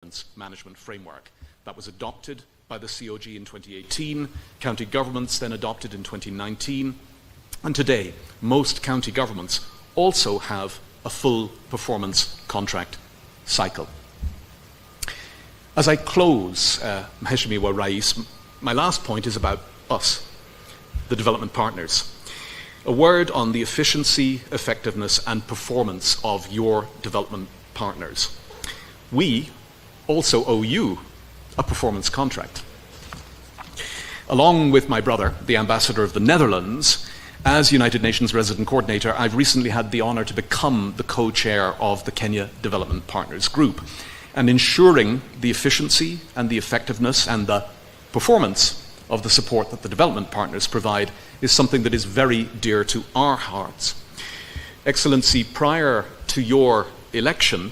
governance management framework that was adopted by the COG in 2018, county governments then adopted in 2019, and today most county governments also have a full performance contract cycle. As I close, Mheshimiwa Rais, my last point is about us, the development partners. A word on the efficiency, effectiveness and performance of your development partners. We also owe you a performance contract. Along with my brother, the Ambassador of the Netherlands, as United Nations Resident Coordinator, I've recently had the honor to become the co-chair of the Kenya Development Partners Group. And ensuring the efficiency and the effectiveness and the performance of the support that the development partners provide is something that is very dear to our hearts. Excellency, prior to your election,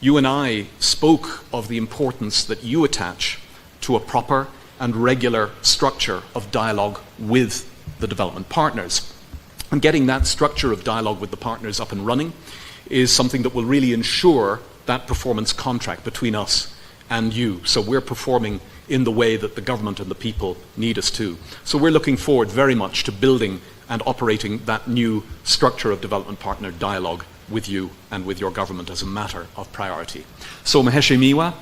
you and I spoke of the importance that you attach to a proper and regular structure of dialogue with the development partners. And getting that structure of dialogue with the partners up and running is something that will really ensure that performance contract between us and you. So we're performing in the way that the government and the people need us to. So we're looking forward very much to building and operating that new structure of development partner dialogue with you and with your government as a matter of priority. So Mheshimiwa,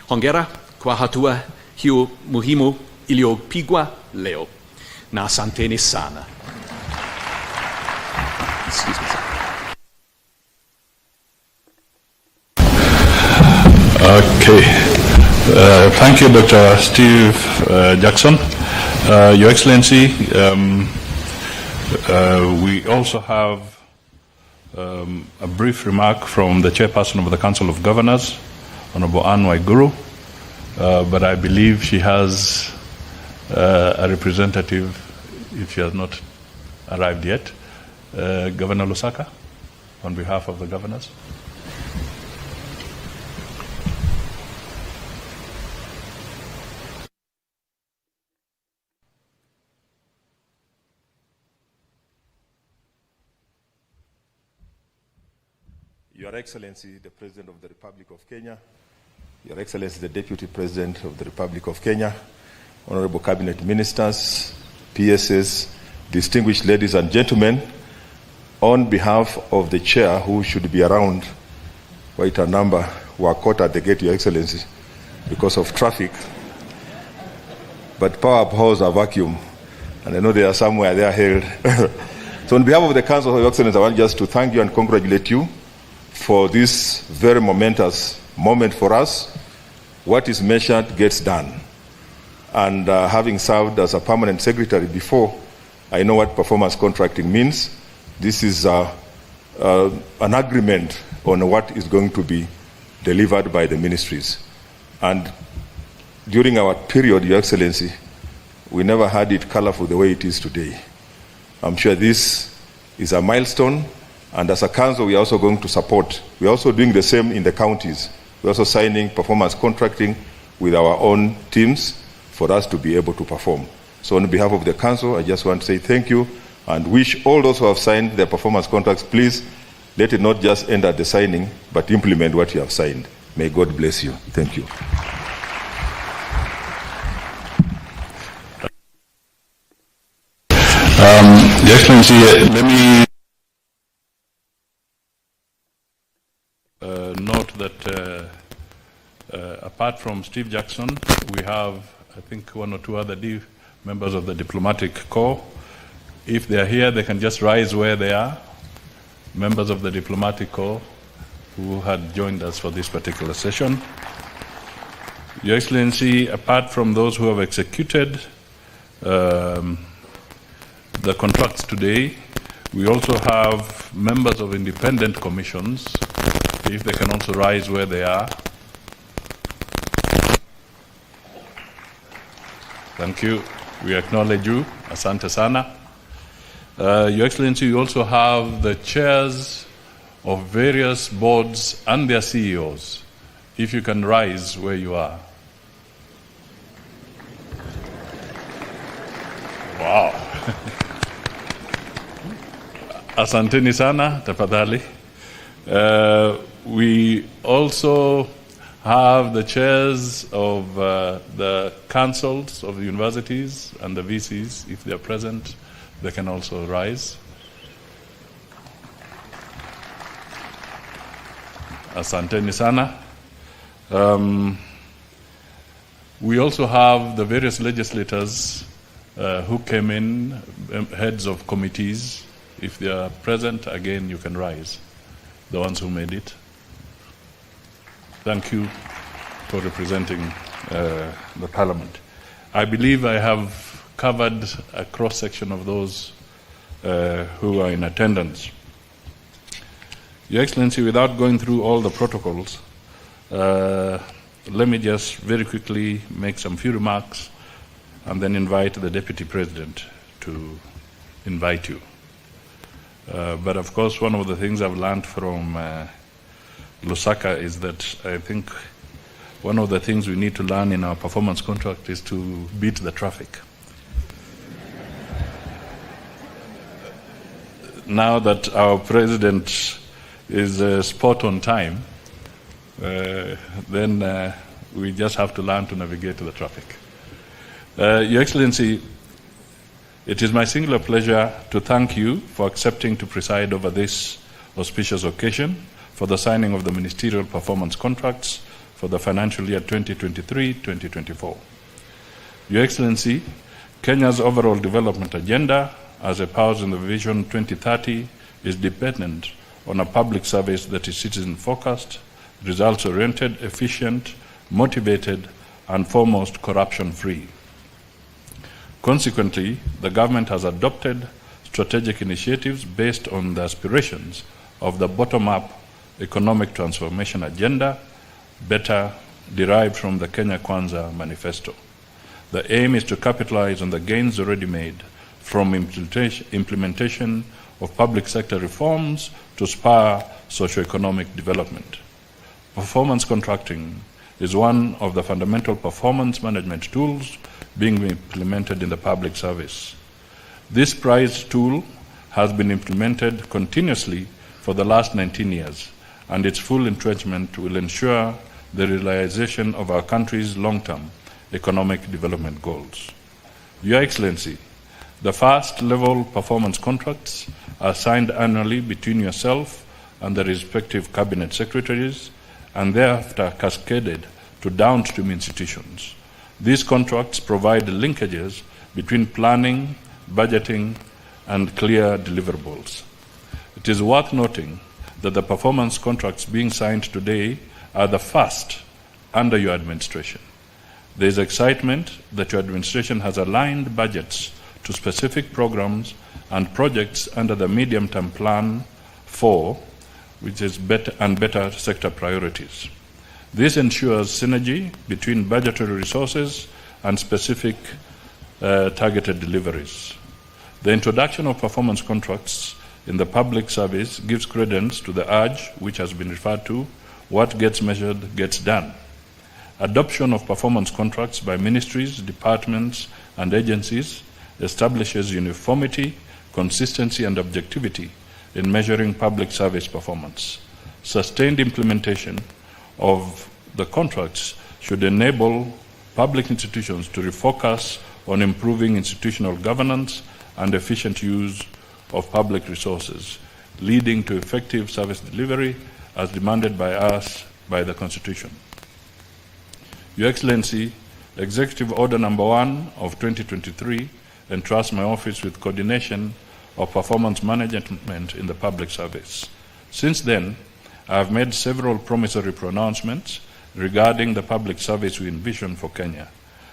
hongera kwa hatua hiyo muhimu iliyopigwa leo. Na asanteni sana. Excuse me. Okay. Thank you, Dr. Steve Jackson. Your Excellency, we also have a brief remark from the Chairperson of the Council of Governors, Honorable Anne Waiguru, but I believe she has a representative, if she has not arrived yet. Governor Lusaka, on behalf of the governors. Your Excellency, the President of the Republic of Kenya, Your Excellency, the Deputy President of the Republic of Kenya, Honorable Cabinet Ministers, PSs, distinguished ladies and gentlemen, on behalf of the Chair, who should be around, quite a number who are caught at the gate, Your Excellency, because of traffic, but power abhors a vacuum, and I know they are somewhere, they are held. So on behalf of the Council, Your Excellency, I want just to thank you and congratulate you for this very momentous moment for us. What is measured gets done. And having served as a permanent secretary before, I know what performance contracting means. This is an agreement on what is going to be delivered by the ministries. And during our period, Your Excellency, we never had it colorful the way it is today. I'm sure this is a milestone. And as a council, we are also going to support. We are also doing the same in the counties. We're also signing performance contracting with our own teams for us to be able to perform. So on behalf of the council, I just want to say thank you and wish all those who have signed their performance contracts, please let it not just end at the signing, but implement what you have signed. May God bless you. Thank you. Your Excellency, let me note that apart from Steve Jackson, we have, I think, one or two other members of the diplomatic corps. If they are here, they can just rise where they are. Members of the diplomatic corps who had joined us for this particular session. Your Excellency, apart from those who have executed the contracts today, we also have members of independent commissions. If they can also rise where they are. Thank you. We acknowledge you. Asante sana. Your Excellency, you also have the chairs of various boards and their CEOs. If you can rise where you are. Wow. Asanteni sana, tafadhali. We also have the chairs of the councils of the universities and the VCs, if they are present, they can also rise. Asanteni sana. We also have the various legislators who came in, heads of committees. If they are present, again, you can rise, the ones who made it. Thank you for representing the Parliament. I believe I have covered a cross-section of those who are in attendance. Your Excellency, without going through all the protocols, let me just very quickly make some few remarks and then invite the Deputy President to invite you. But of course, one of the things I've learned from Lusaka is that I think one of the things we need to learn in our performance contract is to beat the traffic. Now that our President is spot on time, then we just have to learn to navigate the traffic. Your Excellency, it is my singular pleasure to thank you for accepting to preside over this auspicious occasion for the signing of the ministerial performance contracts for the financial year 2023-2024. Your Excellency, Kenya's overall development agenda, as espoused in the Vision 2030, is dependent on a public service that is citizen-focused, results-oriented, efficient, motivated, and foremost corruption-free. Consequently, the government has adopted strategic initiatives based on the aspirations of the bottom-up economic transformation agenda, better derived from the Kenya Kwanza manifesto. The aim is to capitalize on the gains already made from implementation of public sector reforms to spur socio-economic development. Performance contracting is one of the fundamental performance management tools being implemented in the public service. This prized tool has been implemented continuously for the last 19 years, and its full entrenchment will ensure the realization of our country's long-term economic development goals. Your Excellency, the first-level performance contracts are signed annually between yourself and the respective cabinet secretaries, and thereafter cascaded to downstream institutions. These contracts provide linkages between planning, budgeting, and clear deliverables. It is worth noting that the performance contracts being signed today are the first under your administration. There is excitement that your administration has aligned budgets to specific programs and projects under the medium-term plan 4, which is better sector priorities. This ensures synergy between budgetary resources and specific targeted deliveries. The introduction of performance contracts in the public service gives credence to the urge, which has been referred to, what gets measured gets done. Adoption of performance contracts by ministries, departments, and agencies establishes uniformity, consistency, and objectivity in measuring public service performance. Sustained implementation of the contracts should enable public institutions to refocus on improving institutional governance and efficient use of public resources, leading to effective service delivery as demanded by us by the Constitution. Your Excellency, Executive Order Number 1 of 2023 entrusts my office with coordination of performance management in the public service. Since then, I have made several promissory pronouncements regarding the public service we envision for Kenya.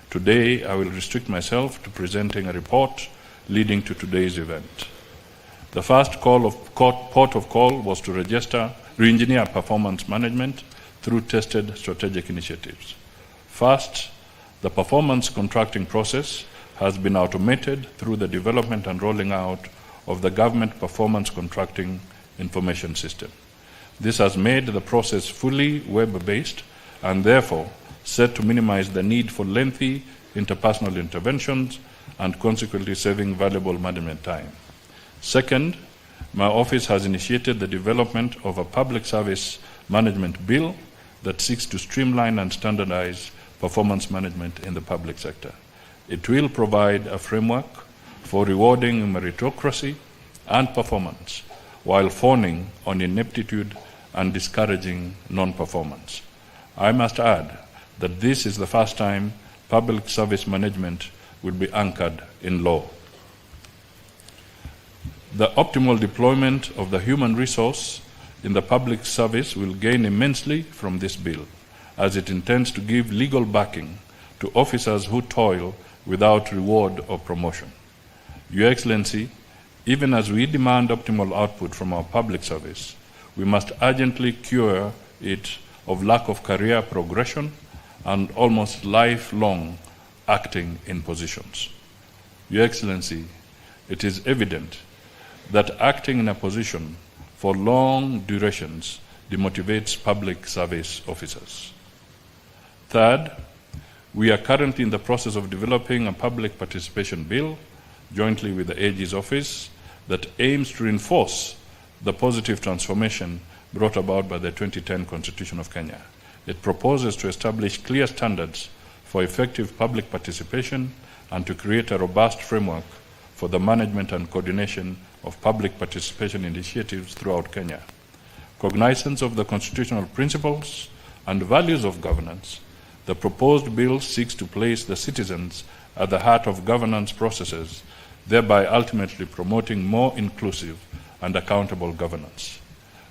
Today, I will restrict myself to presenting a report leading to today's event. The first port of call was to re-engineer performance management through tested strategic initiatives. First, the performance contracting process has been automated through the development and rolling out of the Government Performance Contracting Information System. This has made the process fully web-based and therefore set to minimize the need for lengthy interpersonal interventions and consequently saving valuable management time. Second, my office has initiated the development of a public service management bill that seeks to streamline and standardize performance management in the public sector. It will provide a framework for rewarding meritocracy and performance while fawning on ineptitude and discouraging non-performance. I must add that this is the first time public service management will be anchored in law. The optimal deployment of the human resource in the public service will gain immensely from this bill, as it intends to give legal backing to officers who toil without reward or promotion. Your Excellency, even as we demand optimal output from our public service, we must urgently cure it of lack of career progression and almost lifelong acting in positions. Your Excellency, it is evident that acting in a position for long durations demotivates public service officers. Third, we are currently in the process of developing a public participation bill jointly with the AG's office that aims to reinforce the positive transformation brought about by the 2010 Constitution of Kenya. It proposes to establish clear standards for effective public participation and to create a robust framework for the management and coordination of public participation initiatives throughout Kenya. Cognizance of the constitutional principles and values of governance, the proposed bill seeks to place the citizens at the heart of governance processes, thereby ultimately promoting more inclusive and accountable governance.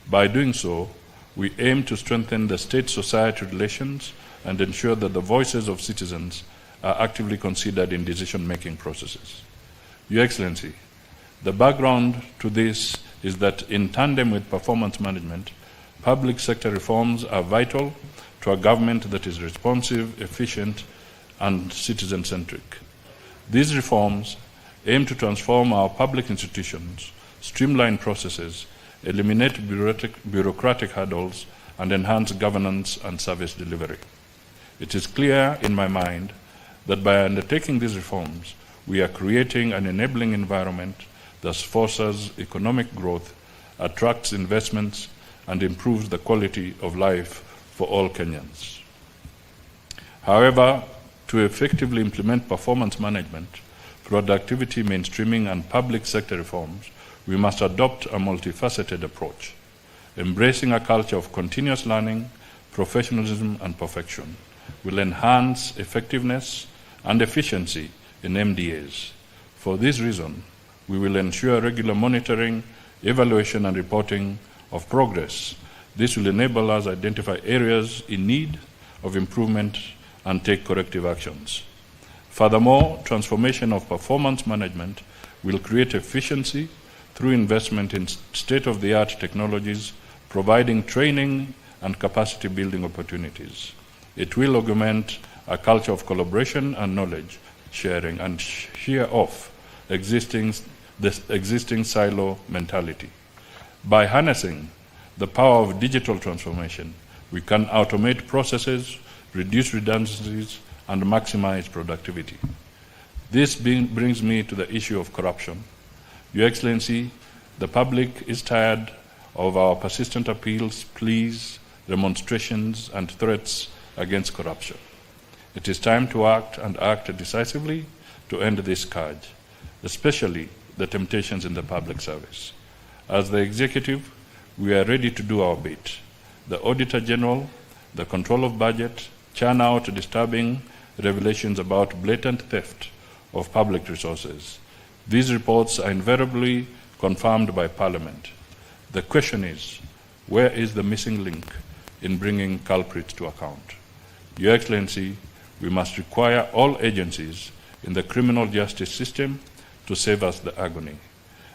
By doing so, we aim to strengthen the state-society relations and ensure that the voices of citizens are actively considered in decision-making processes. Your Excellency, the background to this is that in tandem with performance management, public sector reforms are vital to a government that is responsive, efficient, and citizen-centric. These reforms aim to transform our public institutions, streamline processes, eliminate bureaucratic hurdles, and enhance governance and service delivery. It is clear in my mind that by undertaking these reforms, we are creating an enabling environment that fosters economic growth, attracts investments, and improves the quality of life for all Kenyans. However, to effectively implement performance management, productivity mainstreaming, and public sector reforms, we must adopt a multifaceted approach, embracing a culture of continuous learning, professionalism, and perfection will enhance effectiveness and efficiency in MDAs. For this reason, we will ensure regular monitoring, evaluation, and reporting of progress. This will enable us to identify areas in need of improvement and take corrective actions. Furthermore, transformation of performance management will create efficiency through investment in state-of-the-art technologies, providing training and capacity building opportunities. It will augment a culture of collaboration and knowledge sharing and shear off the existing silo mentality. By harnessing the power of digital transformation, we can automate processes, reduce redundancies, and maximize productivity. This brings me to the issue of corruption. Your Excellency, the public is tired of our persistent appeals, pleas, demonstrations, and threats against corruption. It is time to act and act decisively to end this scourge, especially the temptations in the public service. As the executive, we are ready to do our bit. The Auditor General, the control of budget, churn out disturbing revelations about blatant theft of public resources. These reports are invariably confirmed by Parliament. The question is, where is the missing link in bringing culprits to account? Your Excellency, we must require all agencies in the criminal justice system to save us the agony.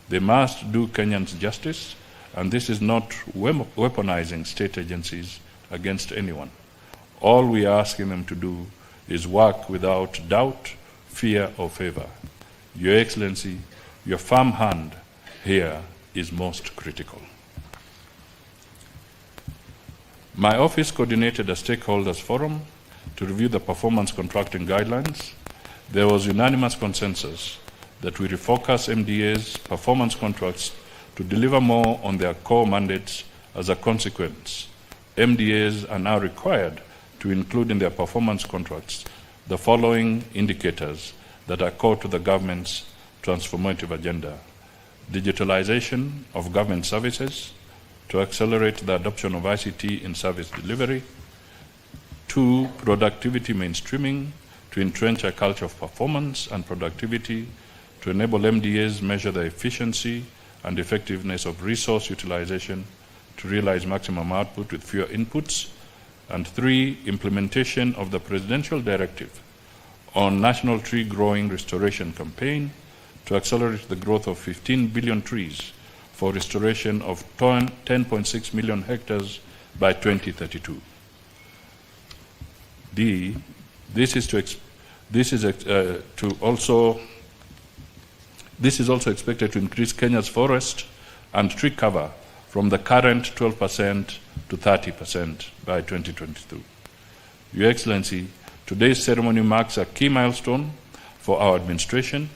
They must do Kenyans justice, and this is not weaponizing state agencies against anyone. All we are asking them to do is work without doubt, fear, or favor. Your Excellency, your firm hand here is most critical. My office coordinated a stakeholders forum to review the performance contracting guidelines. There was unanimous consensus that we refocus MDA's performance contracts to deliver more on their core mandates. As a consequence, MDAs are now required to include in their performance contracts the following indicators that are core to the government's transformative agenda: digitalization of government services to accelerate the adoption of ICT in service delivery; 2, productivity mainstreaming to entrench a culture of performance and productivity to enable MDAs measure the efficiency and effectiveness of resource utilization to realize maximum output with fewer inputs; and 3, implementation of the presidential directive on National Tree Growing Restoration Campaign to accelerate the growth of 15 billion trees for restoration of 10.6 million hectares by 2032. D, this is also expected to increase Kenya's forest and tree cover from the current 12% to 30% by 2022. Your Excellency, today's ceremony marks a key milestone for our administration.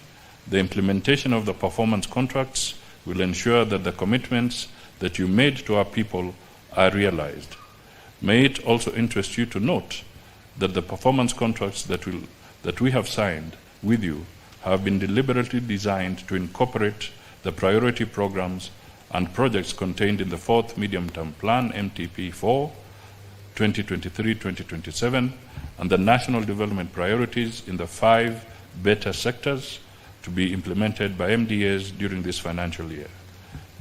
The implementation of the performance contracts will ensure that the commitments that you made to our people are realized. May it also interest you to note that the performance contracts that we have signed with you have been deliberately designed to incorporate the priority programs and projects contained in the 4th Medium-Term Plan, MTP4, 2023-2027, and the national development priorities in the 5 better sectors to be implemented by MDAs during this financial year.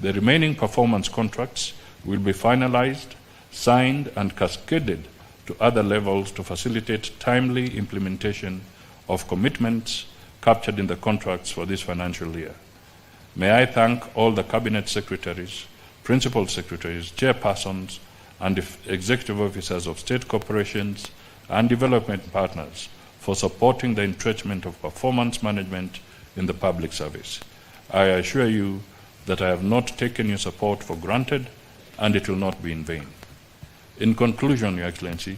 The remaining performance contracts will be finalized, signed, and cascaded to other levels to facilitate timely implementation of commitments captured in the contracts for this financial year. May I thank all the Cabinet Secretaries, Principal Secretaries, Chairpersons, and Executive Officers of state corporations and development partners for supporting the entrenchment of performance management in the public service. I assure you that I have not taken your support for granted, and it will not be in vain. In conclusion, Your Excellency,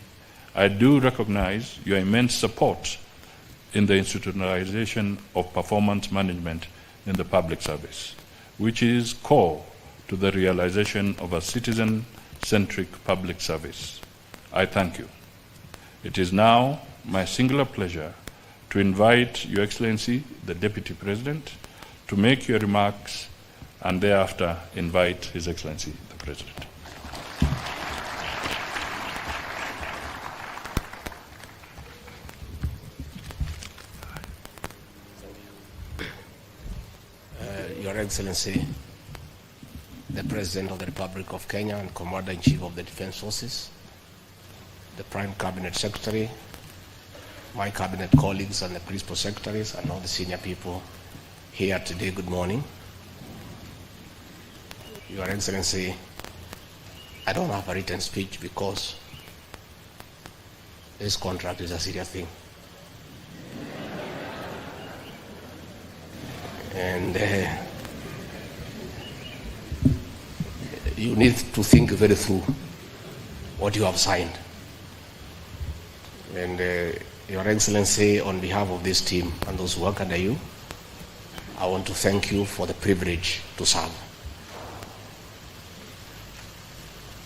I do recognize your immense support in the institutionalization of performance management in the public service, which is core to the realization of a citizen-centric public service. I thank you. It is now my singular pleasure to invite Your Excellency, the Deputy President, to make your remarks and thereafter invite His Excellency, the President. Your Excellency, the President of the Republic of Kenya and Commander-in-Chief of the Defense Forces, the Prime Cabinet Secretary, my Cabinet colleagues and the Principal Secretaries, and all the senior people here today, good morning. Your Excellency, I don't have a written speech because this contract is a serious thing. And you need to think very through what you have signed. And Your Excellency, on behalf of this team and those who work under you, I want to thank you for the privilege to serve.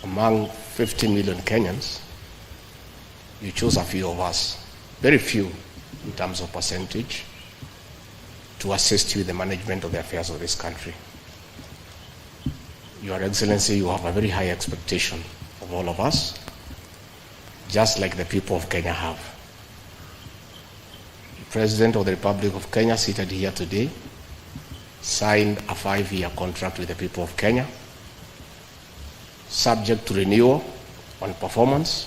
Among 50 million Kenyans, you chose a few of us, very few in terms of percentage, to assist you in the management of the affairs of this country. Your Excellency, you have a very high expectation of all of us, just like the people of Kenya have. The President of the Republic of Kenya, seated here today, signed a 5-year contract with the people of Kenya, subject to renewal on performance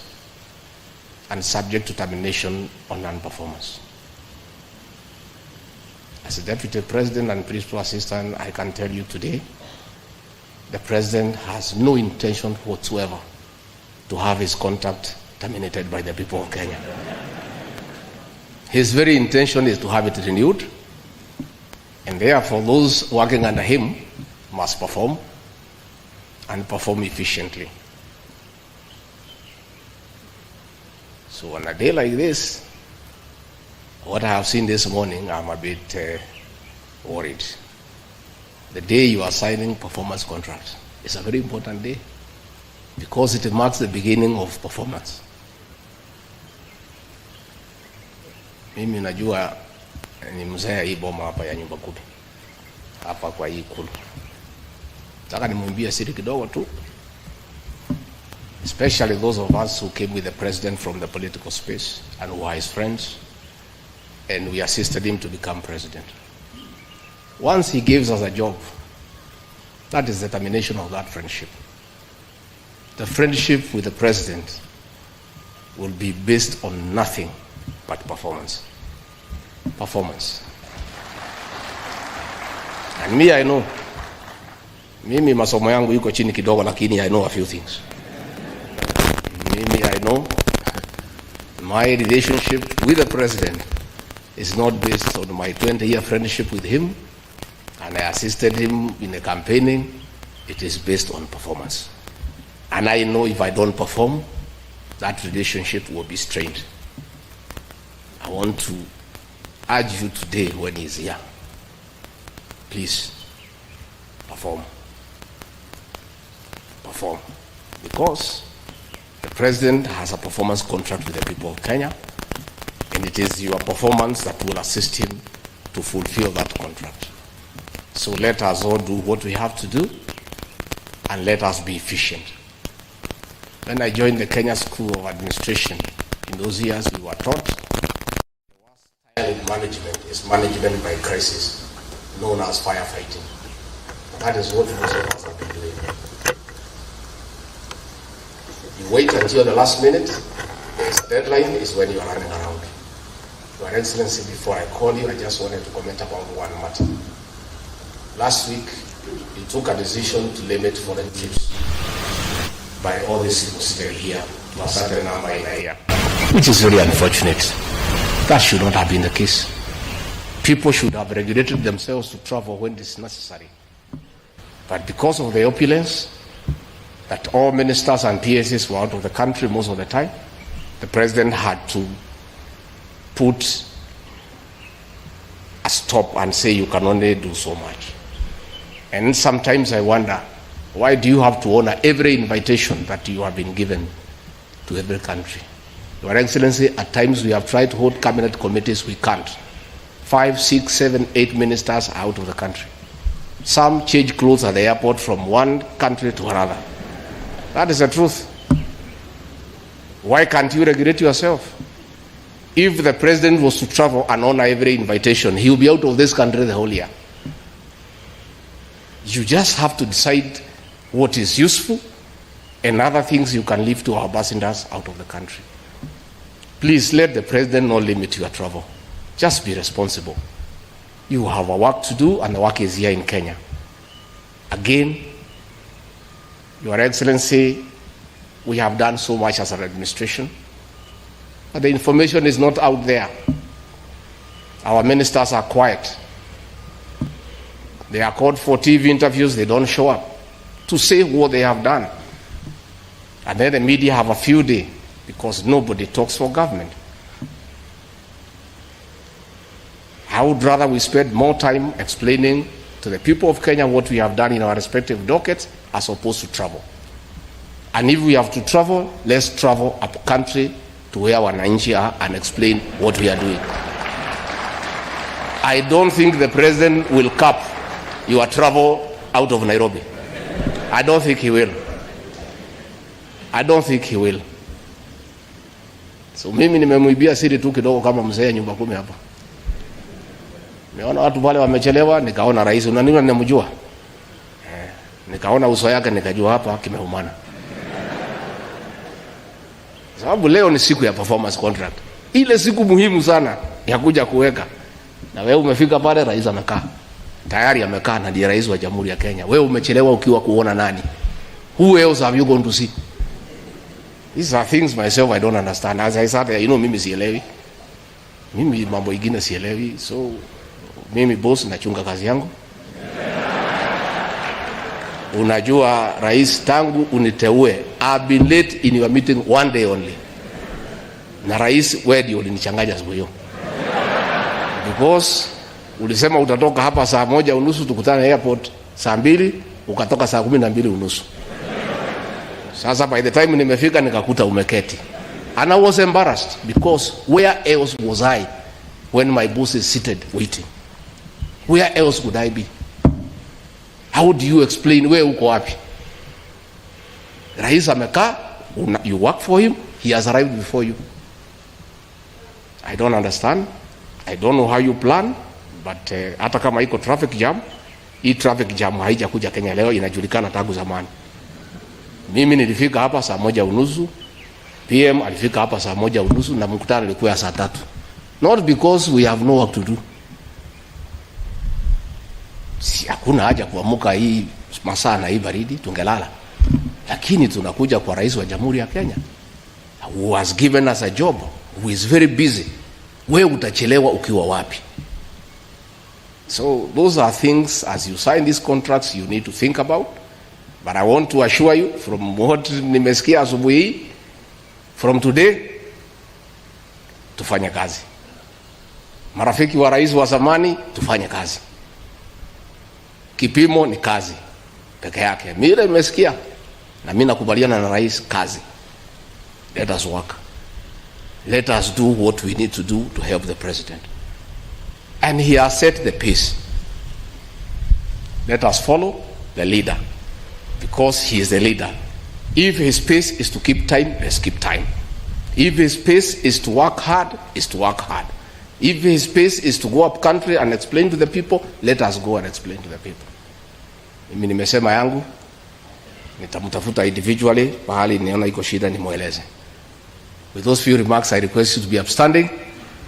and subject to termination on non-performance. As a Deputy President and Principal Assistant, I can tell you today, the President has no intention whatsoever to have his contract terminated by the people of Kenya. His very intention is to have it renewed, and therefore those working under him must perform and perform efficiently. So on a day like this, what I have seen this morning, I'm a bit worried. The day you are signing performance contracts is a very important day. because it marks the beginning of performance. Mimi najua ni mzee hii boma hapa ya nyumba kumi hapa kwa hii Ikulu. Nataka nimwambie siri kidogo tu, especially those of us who came with the president from the political space and who are his friends, and we assisted him to become president. Once he gives us a job, that is the termination of that friendship. The friendship with the president will be based on nothing but performance. Performance. And me, I know. Mimi masomo yangu yuko chini kidogo, lakini I know a few things. Mimi, I know my relationship with the president is not based on my 20-year friendship with him, and I assisted him in the campaigning. It is based on performance. And I know if I don't perform, that relationship will be strained. I want to urge you today when he's here, please perform. Perform. Because the president has a performance contract with the people of Kenya, and it is your performance that will assist him to fulfill that contract. So let us all do what we have to do, and let us be efficient. When I joined the Kenya School of Administration, in those years we were taught the worst style in management is management by crisis, known as firefighting. That is what most of us have been doing. You wait until the last minute, there's a deadline, is when you are running around. Your Excellency, before I call you, I just wanted to comment about one matter. Last week, you took a decision to limit foreign trips by all these people sitting here to a certain number in a year, which is very unfortunate. That should not have been the case. People should have regulated themselves to travel when it is necessary. But because of the opulence, that all ministers and PSs were out of the country most of the time, the president had to put a stop and say you can only do so much. And sometimes I wonder, why do you have to honor every invitation that you have been given to every country? Your Excellency, at times we have tried to hold cabinet committees, we can't. 5, 6, 7, 8 ministers are out of the country. Some change clothes at the airport from one country to another. That is the truth. Why can't you regulate yourself? If the president was to travel and honor every invitation, he will be out of this country the whole year. You just have to decide what is useful and other things you can leave to our ambassadors out of the country. Please let the president not limit your travel. Just be responsible. You have a work to do, and the work is here in Kenya. Again, Your Excellency, we have done so much as an administration, but the information is not out there. Our ministers are quiet. They are called for TV interviews, they don't show up to say what they have done. And then the media have a field day because nobody talks for government. I would rather we spend more time explaining to the people of Kenya what we have done in our respective dockets as opposed to travel. And if we have to travel, let's travel up country to where wananchi are and explain what we are doing. I don't think the president will cap your travel out of Nairobi. I don't think he will. I don't think he will. So mimi nimemwibia siri tu kidogo kama mzee nyumba kumi hapa. Niona watu wale wamechelewa, nikaona rais, unaniona ninamjua. Nikaona uso yake nikajua hapa kimeumana. Sababu leo ni siku ya performance contract. Ile siku muhimu sana ya kuja kuweka. Na wewe umefika pale, rais amekaa. Tayari amekaa na ndiye rais wa Jamhuri ya Kenya. Wewe umechelewa ukiwa kuona nani? Who else have you gone to see? These are things myself I don't understand. As I said, mimi sielewi. Mimi mambo ingine sielewi. So mimi boss nachunga kazi yangu. Unajua rais, tangu uniteue, I've been late in your meeting one day only. Na rais, wewe ndio ulinichanganya siku hiyo. Because ulisema utatoka hapa saa 1:30 tukutane airport saa 2, ukatoka saa 12:30. Sasa by the time nimefika nikakuta umeketi. And I was embarrassed because where else was I when my boss is seated waiting? Where else would I be? How do you explain where uko wapi? Rais amekaa, you work for him, he has arrived before you. I don't understand. I don't know how you plan, but hata kama iko traffic jam, hii traffic jam haijakuja Kenya leo, inajulikana tangu zamani. Mimi nilifika hapa saa 1:30, PM alifika hapa saa 1:30 na mkutano ulikuwa saa 3. Not because we have no work to do. Si hakuna haja kuamuka hii masaa na hii baridi, tungelala. Lakini tunakuja kwa rais wa Jamhuri ya Kenya, who has given us a job, who is very busy. Wewe utachelewa ukiwa wapi? So those are things, as you sign these contracts, you need to think about. But I want to assure you, from what nimesikia asubuhi, from today, tufanye kazi. Marafiki wa rais wa zamani, tufanye kazi. Kipimo ni kazi peke yake. Mimi nimesikia na mimi nakubaliana na rais, kazi. Let us work. Let us do what we need to do to help the president. And he has set the pace. Let us follow the leader, because he is the leader. If his pace is to keep time, let's keep time. If his pace is to work hard, is to work hard. If his pace is to go up country and explain to the people, let us go and explain to the people. Mimi nimesema yangu, nitamtafuta individually, pahali niona iko shida nimueleze. With those few remarks, I request you to be upstanding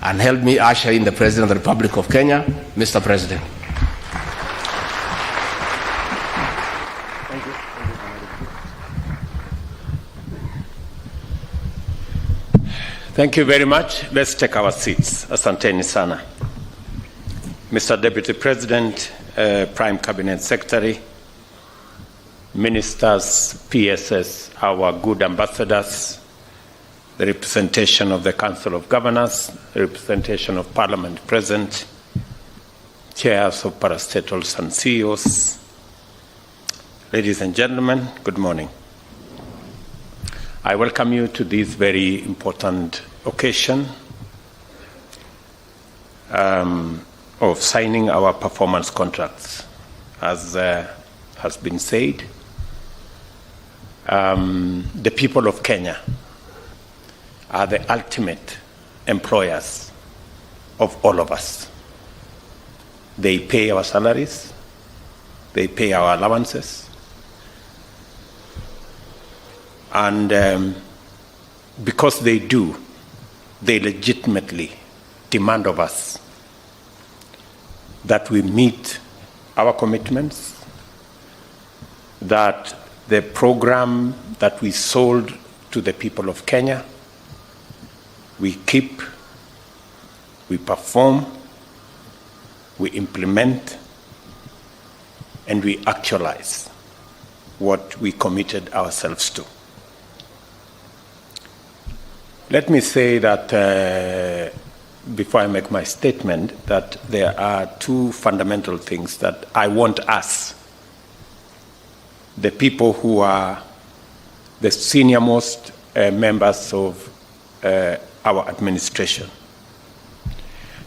and help me usher in the President of the Republic of Kenya. Mr. President. Thank you very much. Let's take our seats. Asanteni sana. Mr. Deputy President, Prime Cabinet Secretary, Ministers, PSS, our good ambassadors, the representation of the Council of Governors, the representation of Parliament present, chairs of parastatals and CEOs, ladies and gentlemen, good morning. I welcome you to this very important occasion of signing our performance contracts. As has been said, the people of Kenya are the ultimate employers of all of us. They pay our salaries, they pay our allowances, and because they do, they legitimately demand of us that we meet our commitments, that the program that we sold to the people of Kenya, we keep, we perform, we implement, and we actualize what we committed ourselves to. Let me say that before I make my statement, that there are two fundamental things that I want us, the people who are the senior-most members of our administration,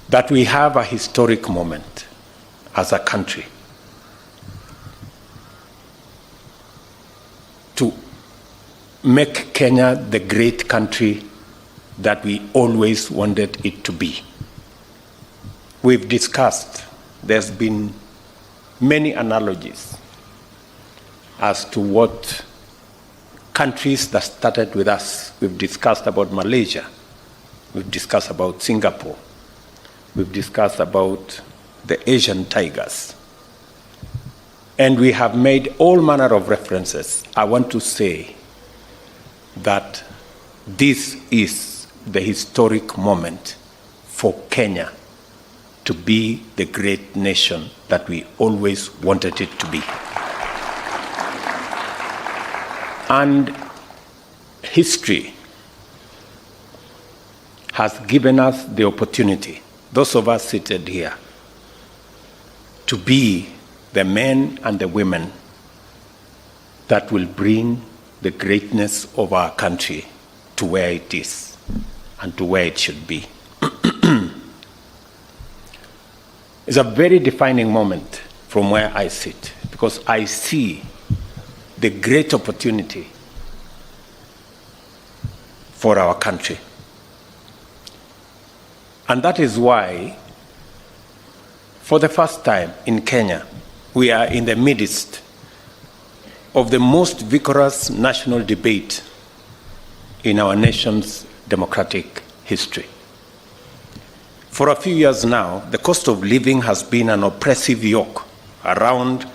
that we have a historic moment as a country to make Kenya the great country that we always wanted it to be. We've discussed, there's been many analogies as to what countries that started with us. We've discussed about Malaysia, we've discussed about Singapore, we've discussed about the Asian tigers, and we have made all manner of references. I want to say that this is the historic moment for Kenya to be the great nation that we always wanted it to be. And history has given us the opportunity, those of us seated here, to be the men and the women that will bring the greatness of our country to where it is and to where it should be. It's a very defining moment from where I sit, because I see the great opportunity for our country. And that is why, for the first time in Kenya, we are in the midst of the most vigorous national debate in our nation's democratic history. For a few years now, the cost of living has been an oppressive yoke around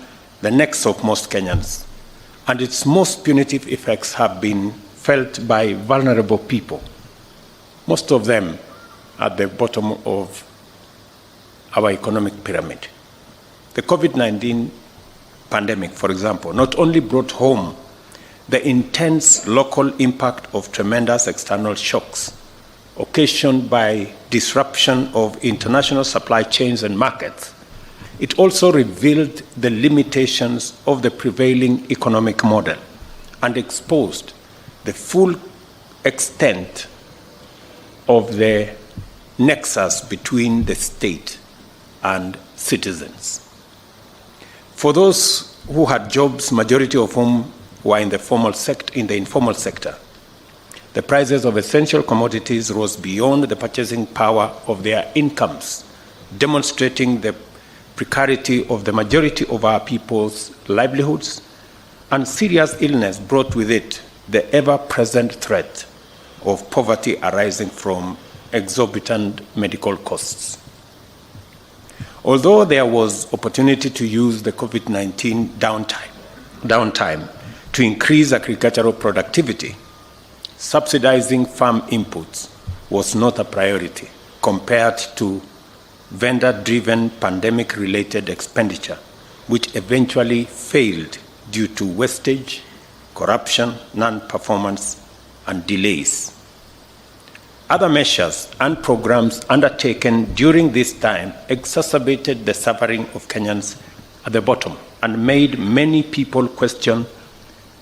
the necks of most Kenyans, and its most punitive effects have been felt by vulnerable people, most of them at the bottom of our economic pyramid. The COVID-19 pandemic, for example, not only brought home the intense local impact of tremendous external shocks occasioned by disruption of international supply chains and markets, it also revealed the limitations of the prevailing economic model and exposed the full extent of the nexus between the state and citizens. For those who had jobs, majority of whom were in the informal sector, the prices of essential commodities rose beyond the purchasing power of their incomes, demonstrating the precarity of the majority of our people's livelihoods, and serious illness brought with it the ever-present threat of poverty arising from exorbitant medical costs. Although there was opportunity to use the COVID-19 downtime to increase agricultural productivity, subsidizing farm inputs was not a priority compared to vendor-driven pandemic-related expenditure, which eventually failed due to wastage, corruption, non-performance, and delays. Other measures and programs undertaken during this time exacerbated the suffering of Kenyans at the bottom and made many people question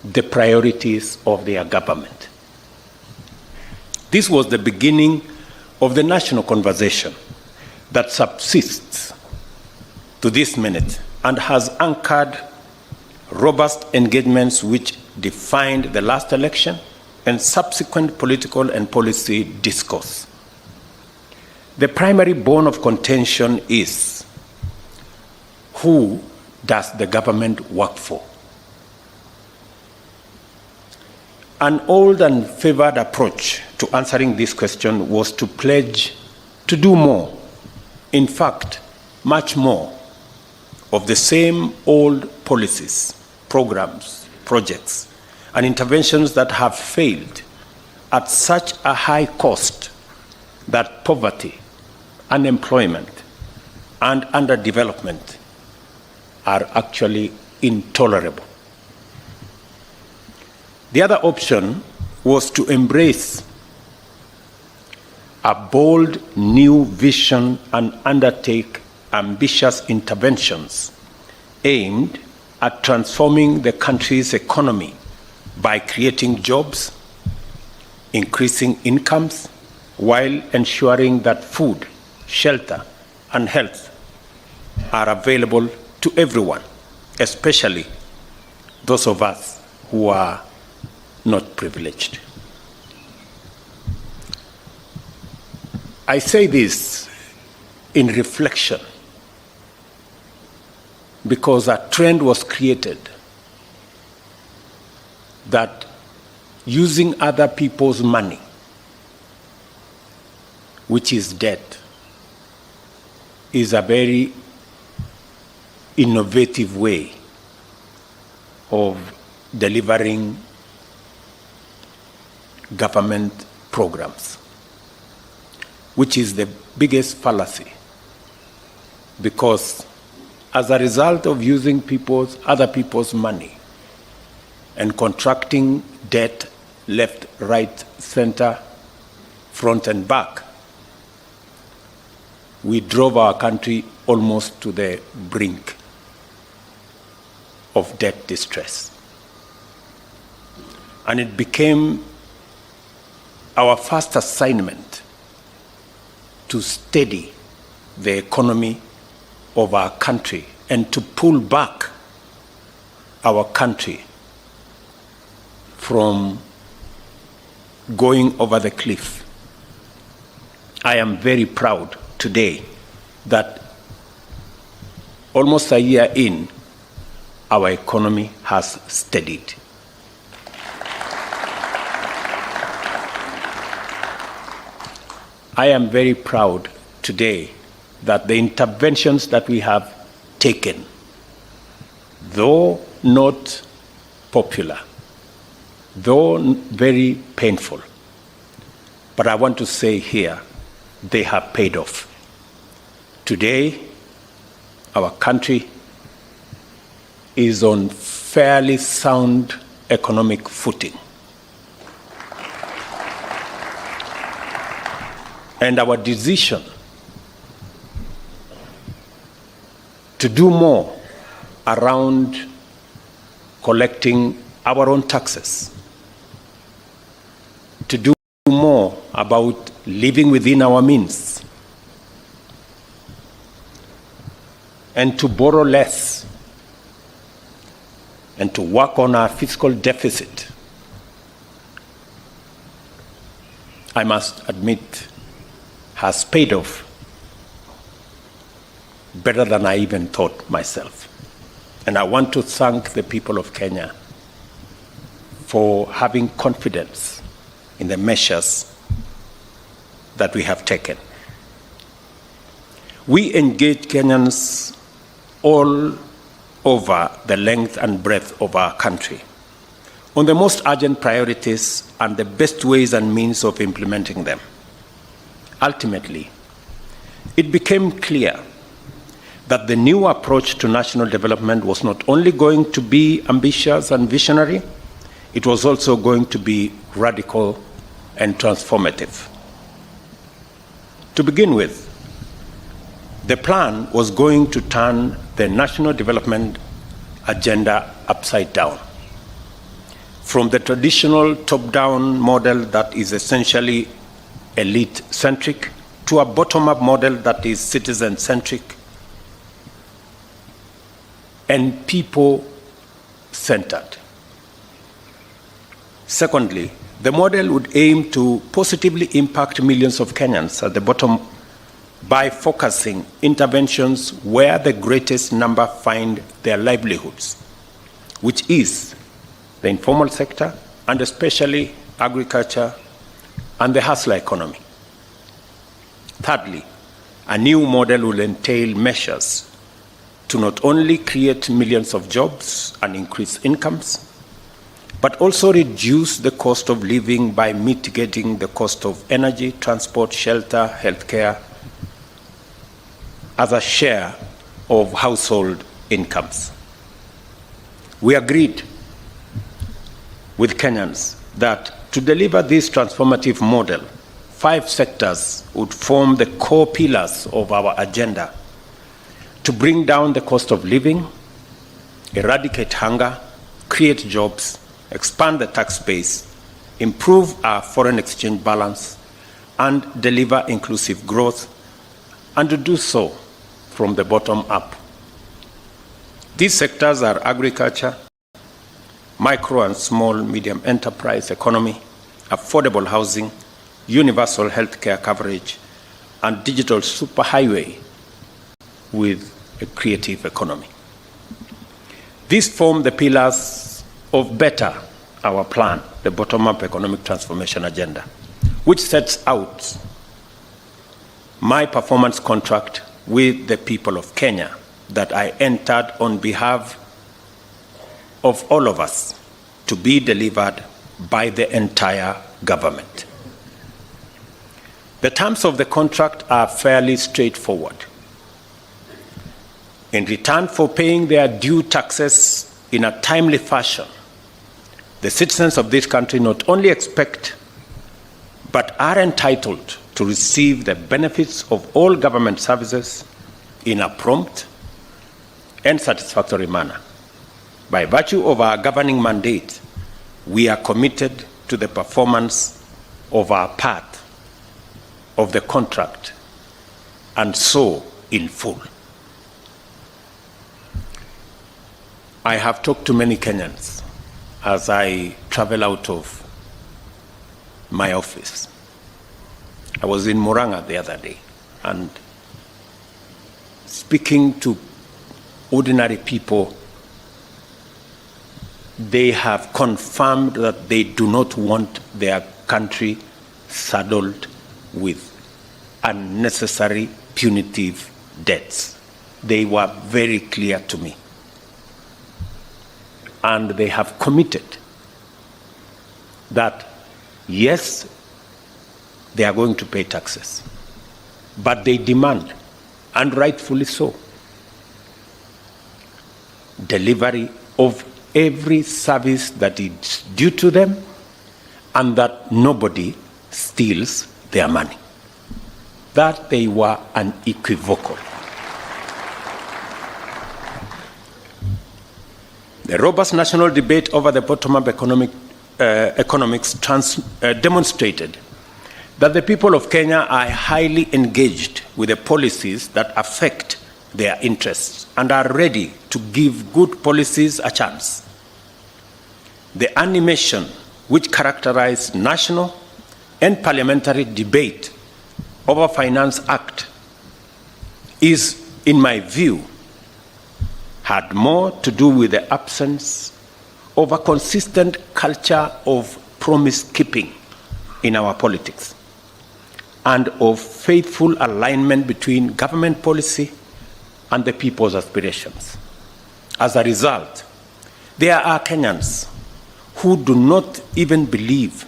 the priorities of their government. This was the beginning of the national conversation that subsists to this minute and has anchored robust engagements which defined the last election and subsequent political and policy discourse. The primary bone of contention is, who does the government work for? An old and favored approach to answering this question was to pledge to do more, in fact, much more, of the same old policies, programs, projects, and interventions that have failed at such a high cost that poverty, unemployment, and underdevelopment are actually intolerable. The other option was to embrace a bold new vision and undertake ambitious interventions aimed at transforming the country's economy by creating jobs, increasing incomes, while ensuring that food, shelter, and health are available to everyone, especially those of us who are not privileged. I say this in reflection because a trend was created that using other people's money, which is debt, is a very innovative way of delivering government programs, which is the biggest fallacy, because as a result of using other people's money and contracting debt left, right, center, front and back, we drove our country almost to the brink of debt distress. And it became our first assignment to steady the economy of our country and to pull back our country from going over the cliff. I am very proud today that almost a year in, our economy has steadied. I am very proud today that the interventions that we have taken, though not popular, though very painful, but I want to say here, they have paid off. Today, our country is on fairly sound economic footing. And our decision to do more around collecting our own taxes, to do more about living within our means, and to borrow less, and to work on our fiscal deficit, I must admit, has paid off better than I even thought myself. And I want to thank the people of Kenya for having confidence in the measures that we have taken. We engage Kenyans all over the length and breadth of our country on the most urgent priorities and the best ways and means of implementing them. Ultimately, it became clear that the new approach to national development was not only going to be ambitious and visionary, it was also going to be radical and transformative. To begin with, the plan was going to turn the national development agenda upside down. From the traditional top-down model that is essentially elite-centric to a bottom-up model that is citizen-centric and people-centered. Secondly, the model would aim to positively impact millions of Kenyans at the bottom by focusing interventions where the greatest number find their livelihoods, which is the informal sector and especially agriculture and the hustler economy. Thirdly, a new model will entail measures to not only create millions of jobs and increase incomes, but also reduce the cost of living by mitigating the cost of energy, transport, shelter, healthcare as a share of household incomes. We agreed with Kenyans that to deliver this transformative model, 5 sectors would form the core pillars of our agenda to bring down the cost of living, eradicate hunger, create jobs, expand the tax base, improve our foreign exchange balance, and deliver inclusive growth, and to do so from the bottom up. These sectors are agriculture, micro and small medium enterprise economy, affordable housing, universal healthcare coverage, and digital superhighway with a creative economy. These form the pillars of Better, our plan, the bottom-up economic transformation agenda, which sets out my performance contract with the people of Kenya that I entered on behalf of all of us to be delivered by the entire government. The terms of the contract are fairly straightforward. In return for paying their due taxes in a timely fashion, the citizens of this country not only expect, but are entitled to receive the benefits of all government services in a prompt and satisfactory manner. By virtue of our governing mandate, we are committed to the performance of our part of the contract, and so in full. I have talked to many Kenyans as I travel out of my office. I was in Murang'a the other day, and speaking to ordinary people, they have confirmed that they do not want their country saddled with unnecessary punitive debts. They were very clear to me. And they have committed that, yes, they are going to pay taxes, but they demand, and rightfully so, delivery of every service that is due to them, and that nobody steals their money. That they were unequivocal. The robust national debate over the bottom-up economics demonstrated that the people of Kenya are highly engaged with the policies that affect their interests and are ready to give good policies a chance. The animation which characterized national and parliamentary debate over Finance Act is, in my view, had more to do with the absence of a consistent culture of promise-keeping in our politics and of faithful alignment between government policy and the people's aspirations. As a result, there are Kenyans who do not even believe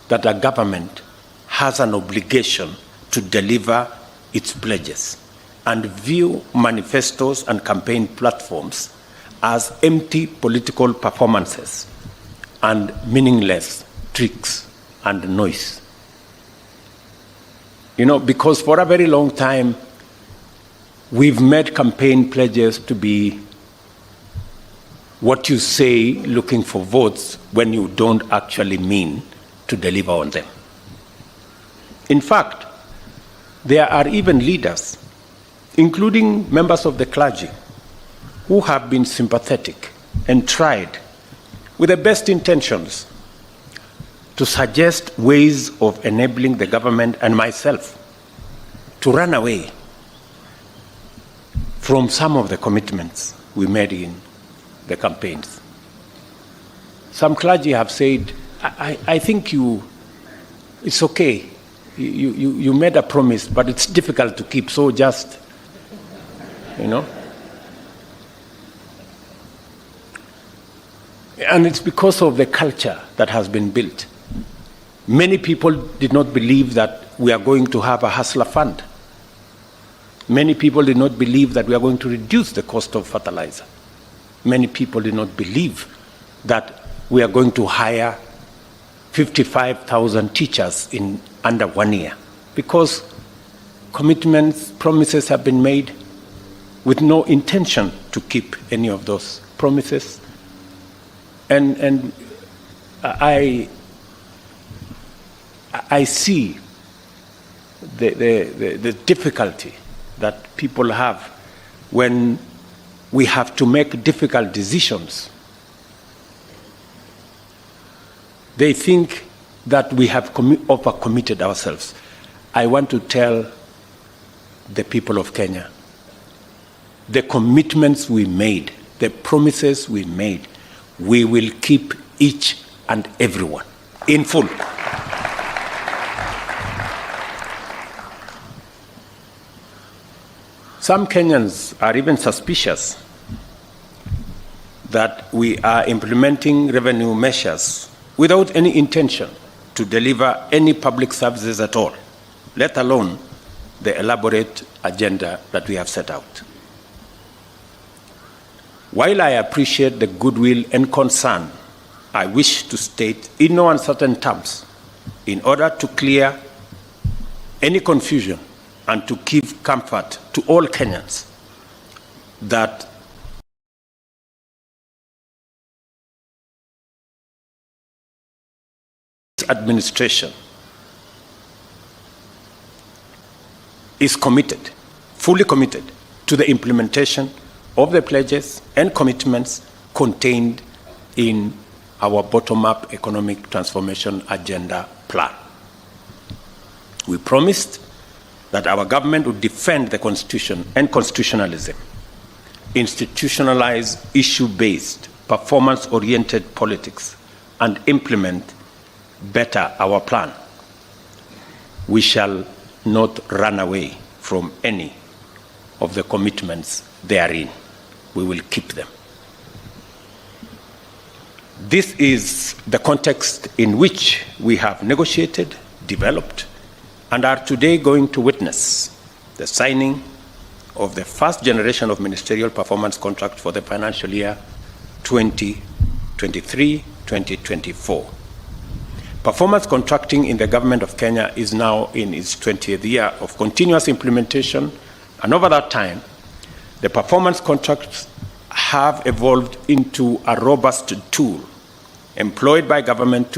that a government has an obligation to deliver its pledges and view manifestos and campaign platforms as empty political performances and meaningless tricks and noise. You know, because for a very long time, we've made campaign pledges to be what you say looking for votes when you don't actually mean to deliver on them. In fact, there are even leaders, including members of the clergy, who have been sympathetic and tried, with the best intentions, to suggest ways of enabling the government and myself to run away from some of the commitments we made in the campaigns. Some clergy have said, I think it's okay. You made a promise, but it's difficult to keep, so just, you know. And it's because of the culture that has been built. Many people did not believe that we are going to have a hustler fund. Many people did not believe that we are going to reduce the cost of fertilizer. Many people did not believe that we are going to hire 55,000 teachers in under 1 year, because commitments, promises have been made with no intention to keep any of those promises. And I see the difficulty that people have when we have to make difficult decisions. They think that we have overcommitted ourselves. I want to tell the people of Kenya, the commitments we made, the promises we made, we will keep each and every one in full. Some Kenyans are even suspicious that we are implementing revenue measures without any intention to deliver any public services at all, let alone the elaborate agenda that we have set out. While I appreciate the goodwill and concern, I wish to state in no uncertain terms, in order to clear any confusion and to give comfort to all Kenyans, that this administration is committed, fully committed, to the implementation of the pledges and commitments contained in our bottom-up economic transformation agenda plan. We promised that our government would defend the Constitution and constitutionalism, institutionalize issue-based, performance-oriented politics, and implement better our plan. We shall not run away from any of the commitments therein. We will keep them. This is the context in which we have negotiated, developed, and are today going to witness the signing of the first generation of ministerial performance contract for the financial year 2023-2024. Performance contracting in the government of Kenya is now in its 20th year of continuous implementation, and over that time, the performance contracts have evolved into a robust tool employed by government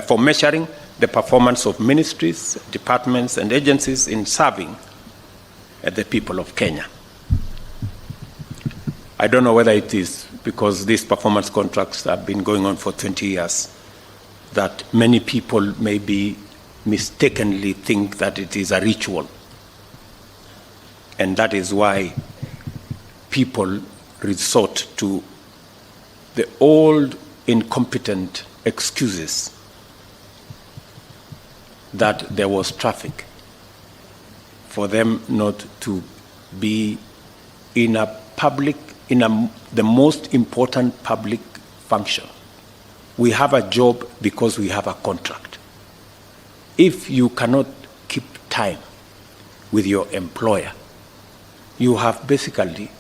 for measuring the performance of ministries, departments, and agencies in serving the people of Kenya. I don't know whether it is because these performance contracts have been going on for 20 years that many people maybe mistakenly think that it is a ritual. And that is why people resort to the old incompetent excuses that there was traffic, for them not to be in a public, the most important public function. We have a job because we have a contract. If you cannot keep time with your employer, you have basically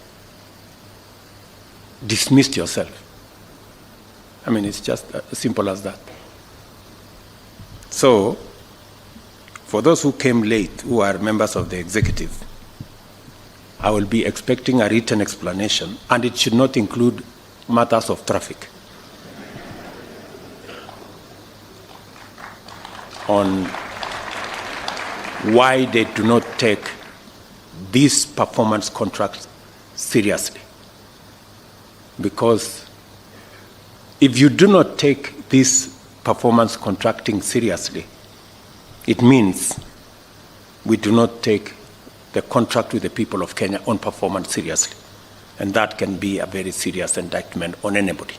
dismissed yourself. I mean, it's just as simple as that. So, for those who came late, who are members of the executive, I will be expecting a written explanation, and it should not include matters of traffic, on why they do not take these performance contracts seriously. Because if you do not take this performance contracting seriously, it means we do not take the contract with the people of Kenya on performance seriously. And that can be a very serious indictment on anybody.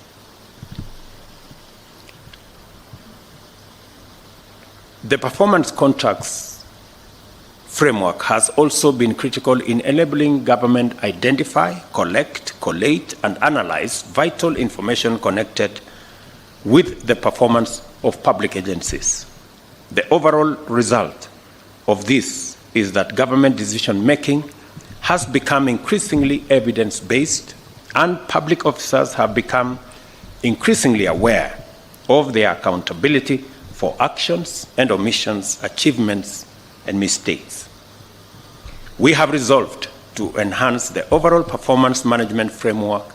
The performance contracts framework has also been critical in enabling government identify, collect, collate, and analyze vital information connected with the performance of public agencies. The overall result of this is that government decision-making has become increasingly evidence-based, and public officers have become increasingly aware of their accountability for actions and omissions, achievements and mistakes. We have resolved to enhance the overall performance management framework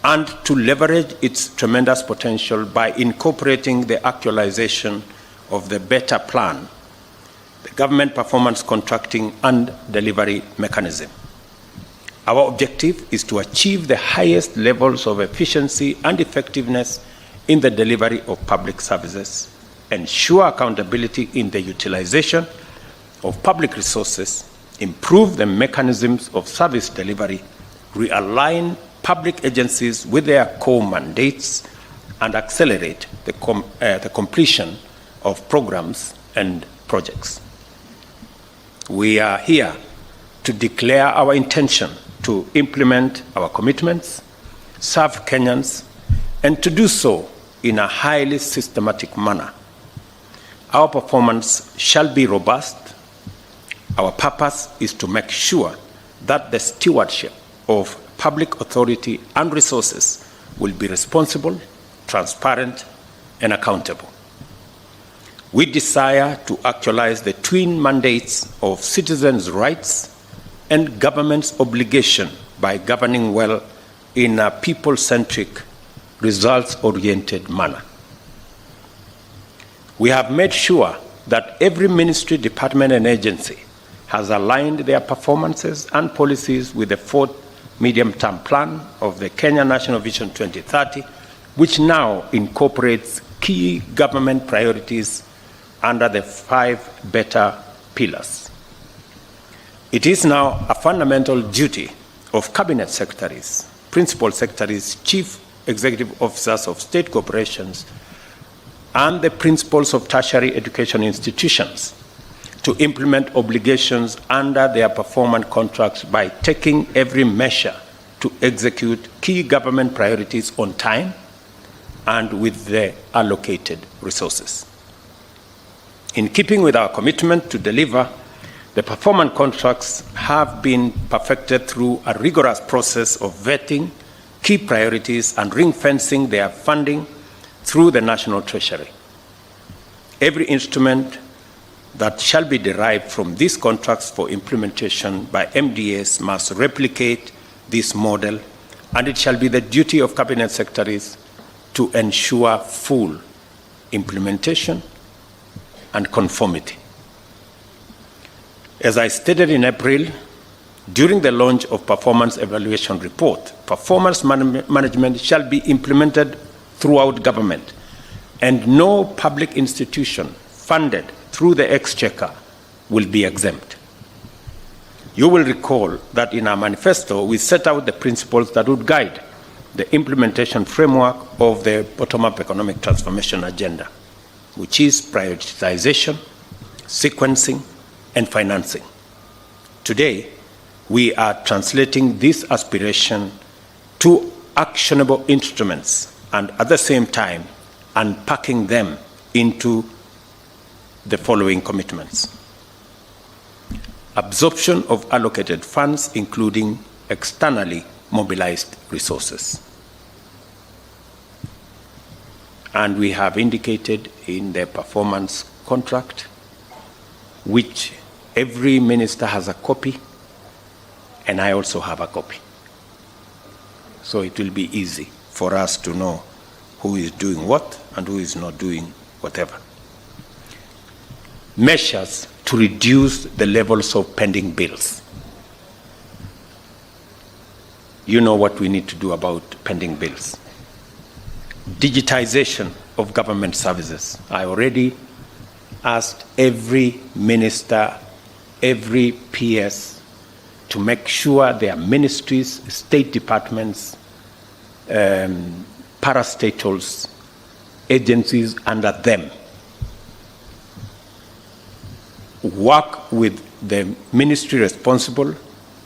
and to leverage its tremendous potential by incorporating the actualization of the better plan, the government performance contracting and delivery mechanism. Our objective is to achieve the highest levels of efficiency and effectiveness in the delivery of public services, ensure accountability in the utilization of public resources, improve the mechanisms of service delivery, realign public agencies with their core mandates, and accelerate the completion of programs and projects. We are here to declare our intention to implement our commitments, serve Kenyans, and to do so in a highly systematic manner. Our performance shall be robust. Our purpose is to make sure that the stewardship of public authority and resources will be responsible, transparent, and accountable. We desire to actualize the twin mandates of citizens' rights and government's obligation by governing well in a people-centric, results-oriented manner. We have made sure that every ministry, department, and agency has aligned their performances and policies with the fourth medium-term plan of the Kenya National Vision 2030, which now incorporates key government priorities under the 5 better pillars. It is now a fundamental duty of cabinet secretaries, principal secretaries, chief executive officers of state corporations, and the principals of tertiary education institutions to implement obligations under their performance contracts by taking every measure to execute key government priorities on time and with the allocated resources. In keeping with our commitment to deliver, the performance contracts have been perfected through a rigorous process of vetting key priorities and ring-fencing their funding through the National Treasury. Every instrument that shall be derived from these contracts for implementation by MDAs must replicate this model, and it shall be the duty of cabinet secretaries to ensure full implementation and conformity. As I stated in April, during the launch of Performance Evaluation Report, performance management shall be implemented throughout government, and no public institution funded through the Exchequer will be exempt. You will recall that in our manifesto, we set out the principles that would guide the implementation framework of the bottom-up economic transformation agenda, which is prioritization, sequencing, and financing. Today, we are translating this aspiration to actionable instruments and at the same time unpacking them into the following commitments. Absorption of allocated funds, including externally mobilized resources. And we have indicated in the performance contract, which every minister has a copy, and I also have a copy. So it will be easy for us to know who is doing what and who is not doing whatever. Measures to reduce the levels of pending bills. You know what we need to do about pending bills. Digitization of government services. I already asked every minister, every PS to make sure their ministries, state departments, parastatals, agencies under them work with the ministry responsible,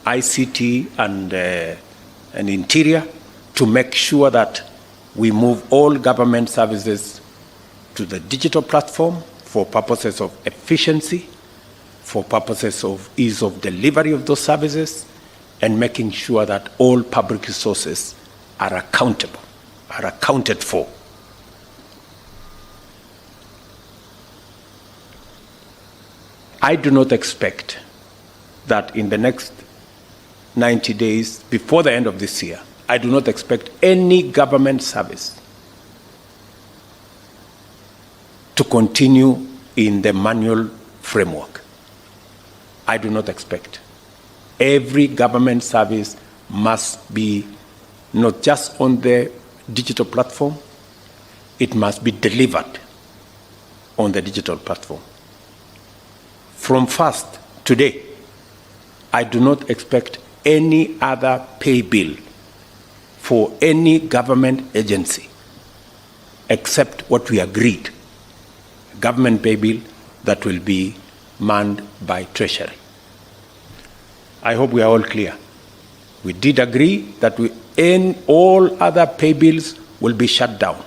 ICT and Interior, to make sure that we move all government services to the digital platform for purposes of efficiency, for purposes of ease of delivery of those services, and making sure that all public resources are accountable, are accounted for. I do not expect that in the next 90 days, before the end of this year, I do not expect any government service to continue in the manual framework. I do not expect. Every government service must be not just on the digital platform, it must be delivered on the digital platform. From first today, I do not expect any other pay bill for any government agency except what we agreed, a government pay bill that will be manned by Treasury. I hope we are all clear. We did agree that all other pay bills will be shut down.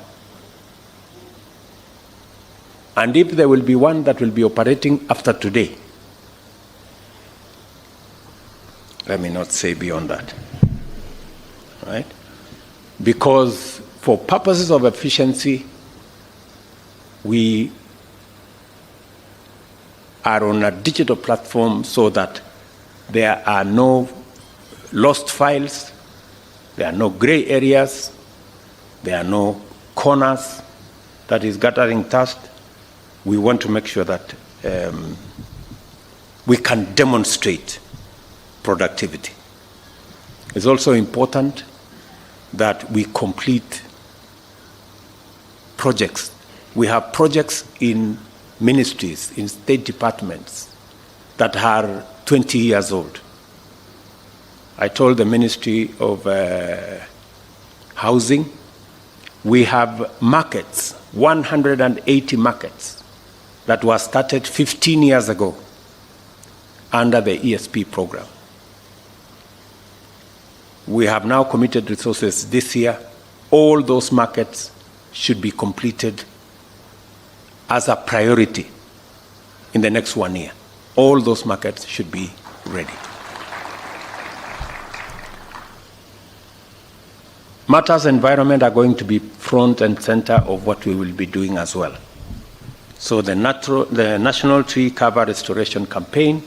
And if there will be one that will be operating after today, let me not say beyond that, right? Because for purposes of efficiency, we are on a digital platform so that there are no lost files, there are no gray areas, there are no corners that is gathering dust. we want to make sure that we can demonstrate productivity. It's also important that we complete projects. We have projects in ministries, in state departments that are 20 years old. I told the Ministry of Housing, we have markets, 180 markets that were started 15 years ago under the ESP program. We have now committed resources this year. All those markets should be completed as a priority in the next 1 year. All those markets should be ready. Matters environment are going to be front and center of what we will be doing as well. So the National Tree Cover Restoration Campaign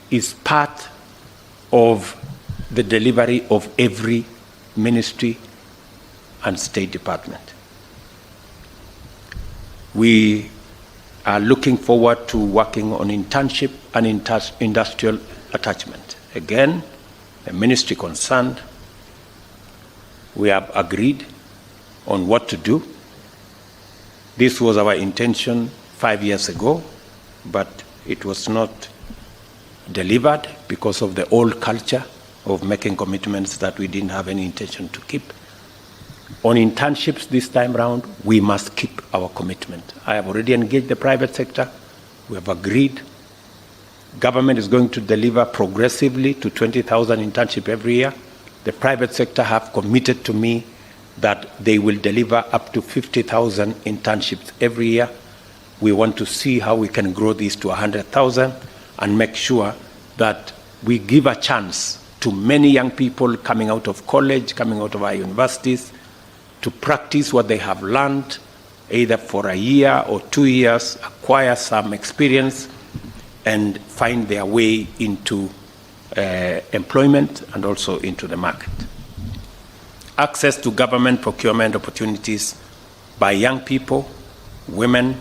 is part of the delivery of every ministry and state department. We are looking forward to working on internship and industrial attachment. Again, the ministry concerned, we have agreed on what to do. This was our intention 5 years ago, but it was not delivered because of the old culture of making commitments that we didn't have any intention to keep. On internships this time around, we must keep our commitment. I have already engaged the private sector. We have agreed. Government is going to deliver progressively to 20,000 internship every year. The private sector have committed to me that they will deliver up to 50,000 internships every year. We want to see how we can grow this to 100,000 and make sure that we give a chance to many young people coming out of college, coming out of our universities, to practice what they have learned, either for a year or 2 years, acquire some experience, and find their way into employment and also into the market. Access to government procurement opportunities by young people, women,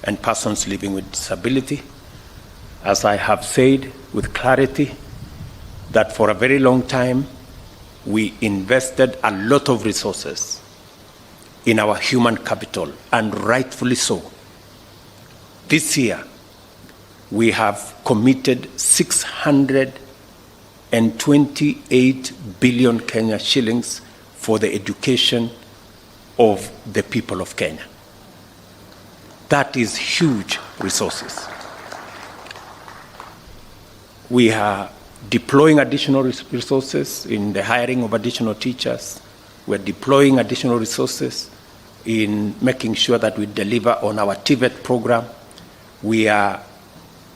and persons living with disability. As I have said with clarity, that for a very long time, we invested a lot of resources in our human capital, and rightfully so. This year, we have committed 628 billion Kenya shillings for the education of the people of Kenya. That is huge resources. We are deploying additional resources in the hiring of additional teachers. We're deploying additional resources in making sure that we deliver on our TVET program. We are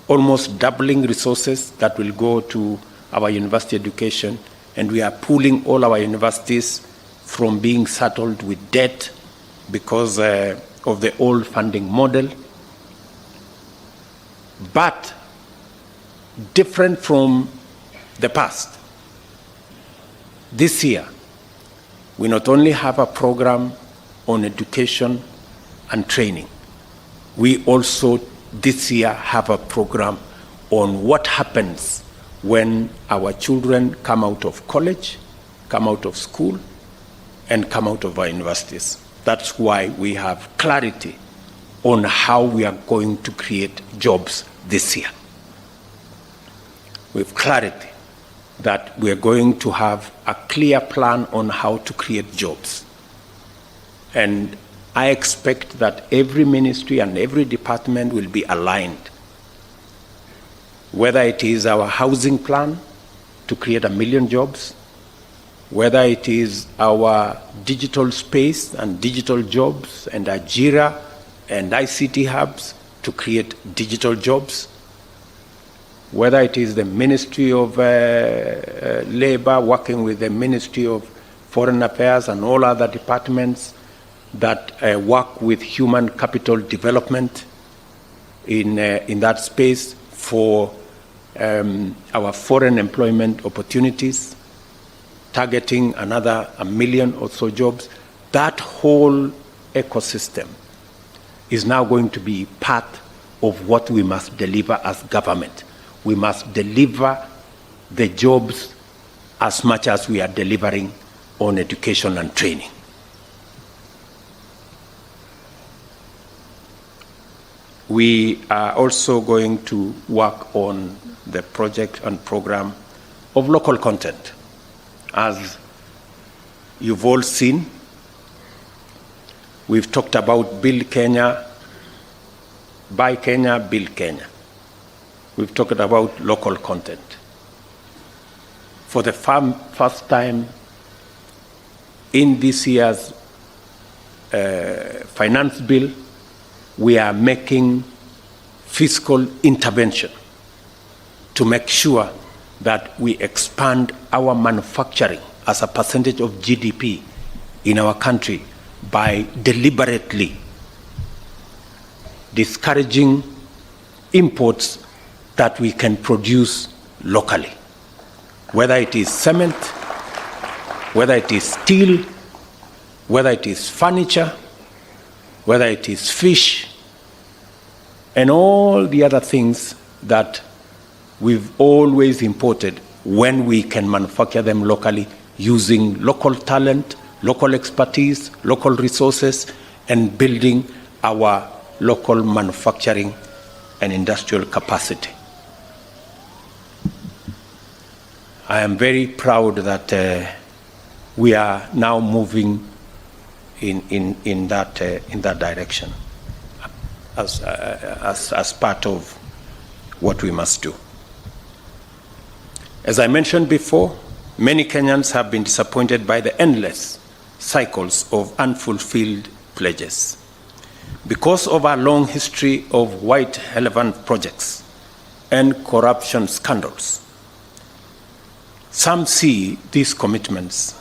almost doubling resources that will go to our university education, and we are pulling all our universities from being saddled with debt because of the old funding model. But different from the past, this year, we not only have a program on education and training, we also this year have a program on what happens when our children come out of college, come out of school, and come out of our universities. That's why we have clarity on how we are going to create jobs this year. We have clarity that we are going to have a clear plan on how to create jobs. And I expect that every ministry and every department will be aligned. Whether it is our housing plan to create 1 million jobs, whether it is our digital space and digital jobs and Ajira and ICT hubs to create digital jobs, whether it is the Ministry of Labor working with the Ministry of Foreign Affairs and all other departments that work with human capital development in that space for our foreign employment opportunities, targeting another 1 million or so jobs. That whole ecosystem is now going to be part of what we must deliver as government. We must deliver the jobs as much as we are delivering on education and training. We are also going to work on the project and program of local content. As you've all seen, we've talked about Build Kenya, Buy Kenya, Build Kenya. We've talked about local content. For the first time in this year's finance bill, we are making fiscal intervention to make sure that we expand our manufacturing as a percentage of GDP in our country by deliberately discouraging imports that we can produce locally, whether it is cement, whether it is steel, whether it is furniture, whether it is fish, and all the other things that we've always imported when we can manufacture them locally using local talent, local expertise, local resources, and building our local manufacturing and industrial capacity. I am very proud that we are now moving in that direction as part of what we must do. As I mentioned before, many Kenyans have been disappointed by the endless cycles of unfulfilled pledges. Because of our long history of white elephant projects and corruption scandals, some see these commitments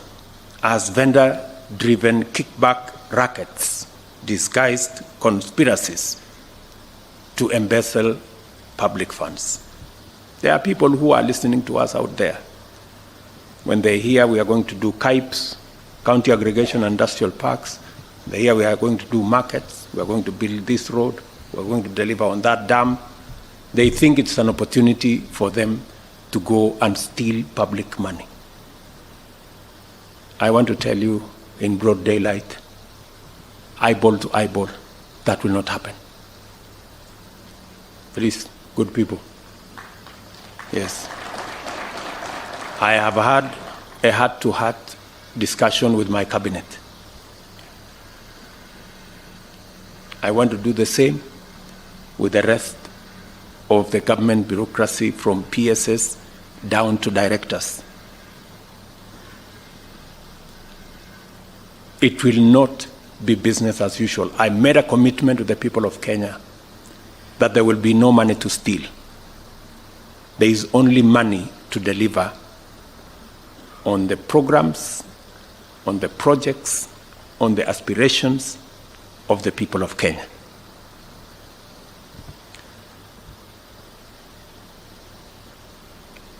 as vendor-driven kickback rackets, disguised conspiracies to embezzle public funds. There are people who are listening to us out there. When they hear we are going to do CAIPs, County Aggregation Industrial Parks, they hear we are going to do markets, we are going to build this road, we are going to deliver on that dam, they think it's an opportunity for them to go and steal public money. I want to tell you in broad daylight, eyeball to eyeball, that will not happen. Please, good people. Yes. I have had a heart-to-heart discussion with my cabinet. I want to do the same with the rest of the government bureaucracy from PSS down to directors. It will not be business as usual. I made a commitment to the people of Kenya that there will be no money to steal. There is only money to deliver on the programs, on the projects, on the aspirations of the people of Kenya.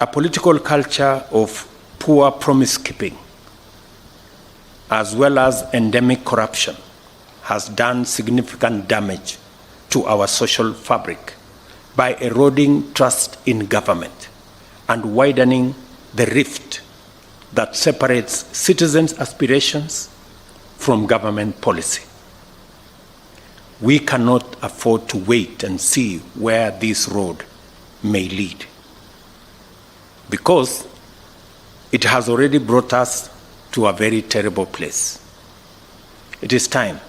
A political culture of poor promise-keeping, as well as endemic corruption, has done significant damage to our social fabric by eroding trust in government and widening the rift that separates citizens' aspirations from government policy. We cannot afford to wait and see where this road may lead, because it has already brought us to a very terrible place. It is time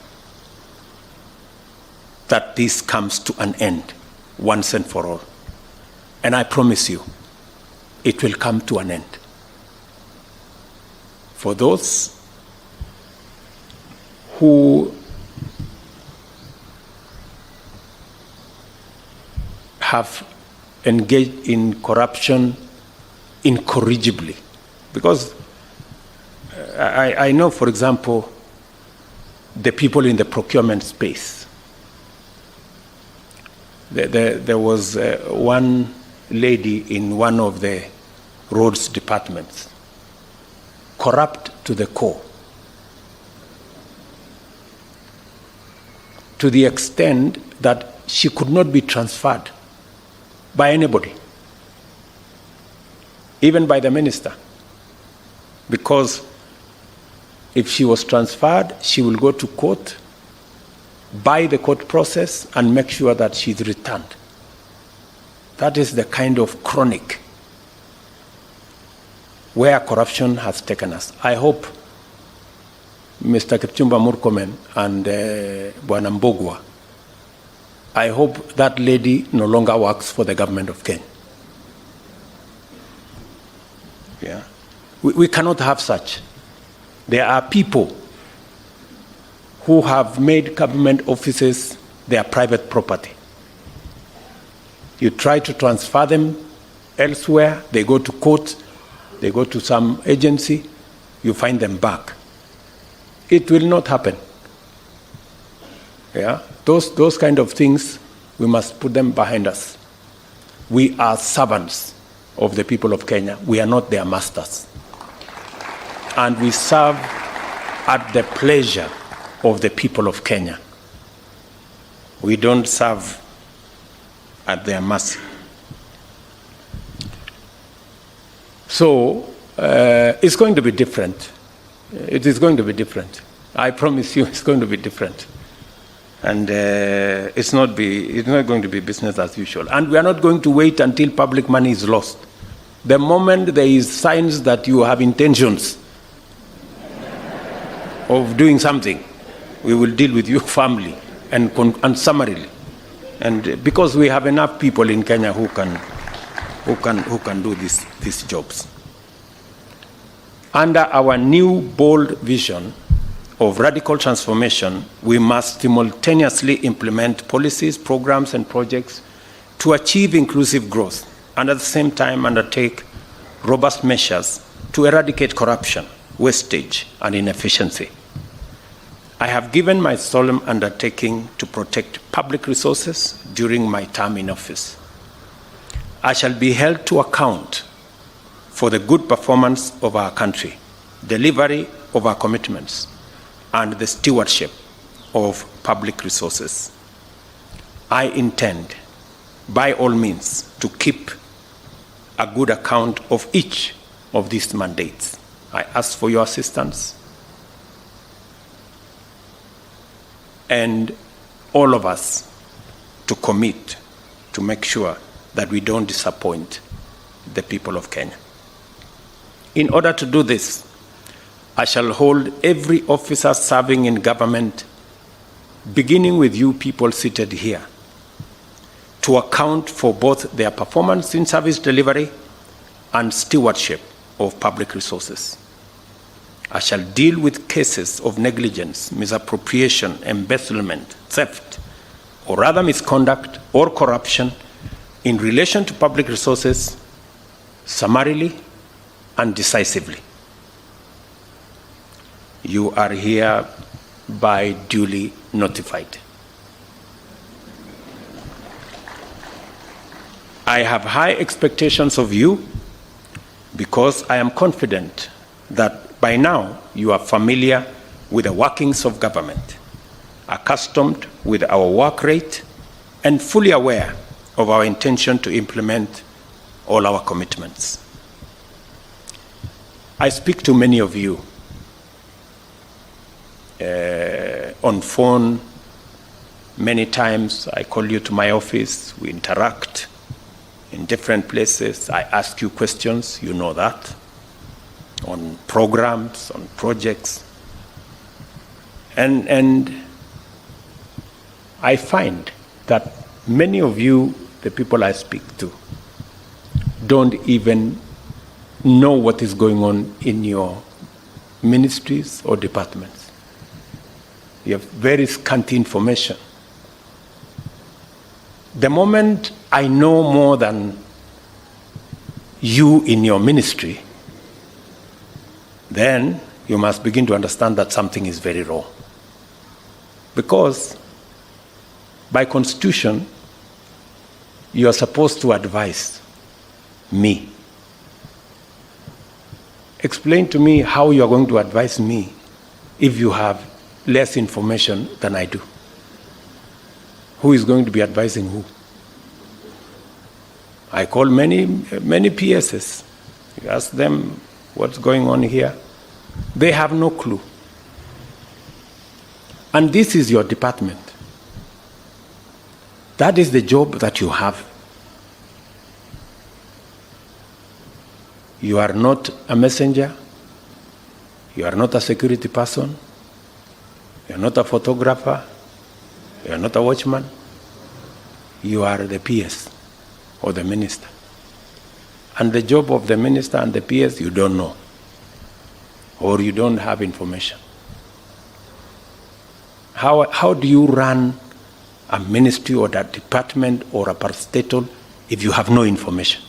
that this comes to an end once and for all. And I promise you, it will come to an end. For those who have engaged in corruption incorrigibly, because I know, for example, the people in the procurement space. There was one lady in one of the roads departments, corrupt to the core, to the extent that she could not be transferred by anybody, even by the minister, because if she was transferred, she will go to court, by the court process, and make sure that she's returned. That is the kind of chronic where corruption has taken us. I hope Mr. Kipchumba Murkomen and Bwana Mbogwa, I hope that lady no longer works for the government of Kenya. Yeah. We cannot have such. There are people who have made government offices their private property. You try to transfer them elsewhere, they go to court, they go to some agency, you find them back. It will not happen. Yeah? Those kind of things, we must put them behind us. We are servants of the people of Kenya. We are not their masters. And we serve at the pleasure of the people of Kenya. We don't serve at their mercy. So it's going to be different. It is going to be different. I promise you it's going to be different. And it's not going to be business as usual. And we are not going to wait until public money is lost. The moment there is signs that you have intentions of doing something, we will deal with your family and summarily. And because we have enough people in Kenya who can do these jobs. Under our new bold vision of radical transformation, we must simultaneously implement policies, programs, and projects to achieve inclusive growth, and at the same time undertake robust measures to eradicate corruption, wastage, and inefficiency. I have given my solemn undertaking to protect public resources during my term in office. I shall be held to account for the good performance of our country, delivery of our commitments, and the stewardship of public resources. I intend, by all means, to keep a good account of each of these mandates. I ask for your assistance, and all of us to commit to make sure that we don't disappoint the people of Kenya. In order to do this, I shall hold every officer serving in government, beginning with you people seated here, to account for both their performance in service delivery and stewardship of public resources. I shall deal with cases of negligence, misappropriation, embezzlement, theft, or rather misconduct or corruption in relation to public resources summarily and decisively. You are hereby duly notified. I have high expectations of you because I am confident that by now you are familiar with the workings of government, accustomed with our work rate, and fully aware of our intention to implement all our commitments. I speak to many of you on phone. Many times I call you to my office, we interact in different places. I ask you questions, you know that, on programs, on projects. And I find that many of you, the people I speak to, don't even know what is going on in your ministries or departments. You have very scanty information. The moment I know more than you in your ministry, then you must begin to understand that something is very wrong. Because by constitution, you are supposed to advise me. Explain to me how you are going to advise me if you have less information than I do. Who is going to be advising who? I call many PSs. You ask them what's going on here. They have no clue. And this is your department. That is the job that you have. You are not a messenger. You are not a security person. You are not a photographer. You are not a watchman. You are the PS or the minister. And the job of the minister and the PS you don't know, or you don't have information. How do you run a ministry or a department or a parastatal if you have no information?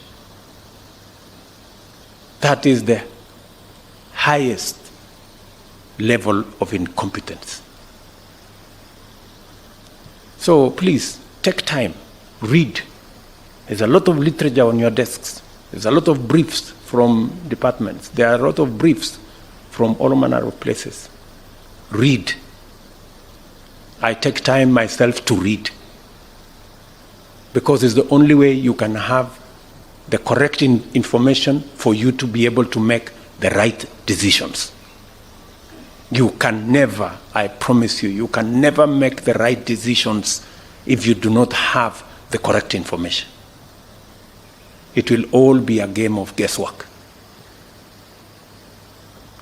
That is the highest level of incompetence. So please, take time, read. There's a lot of literature on your desks. There's a lot of briefs from departments. There are a lot of briefs from all manner of places. Read. I take time myself to read, because it's the only way you can have the correct information for you to be able to make the right decisions. You can never, I promise you, you can never make the right decisions if you do not have the correct information. It will all be a game of guesswork.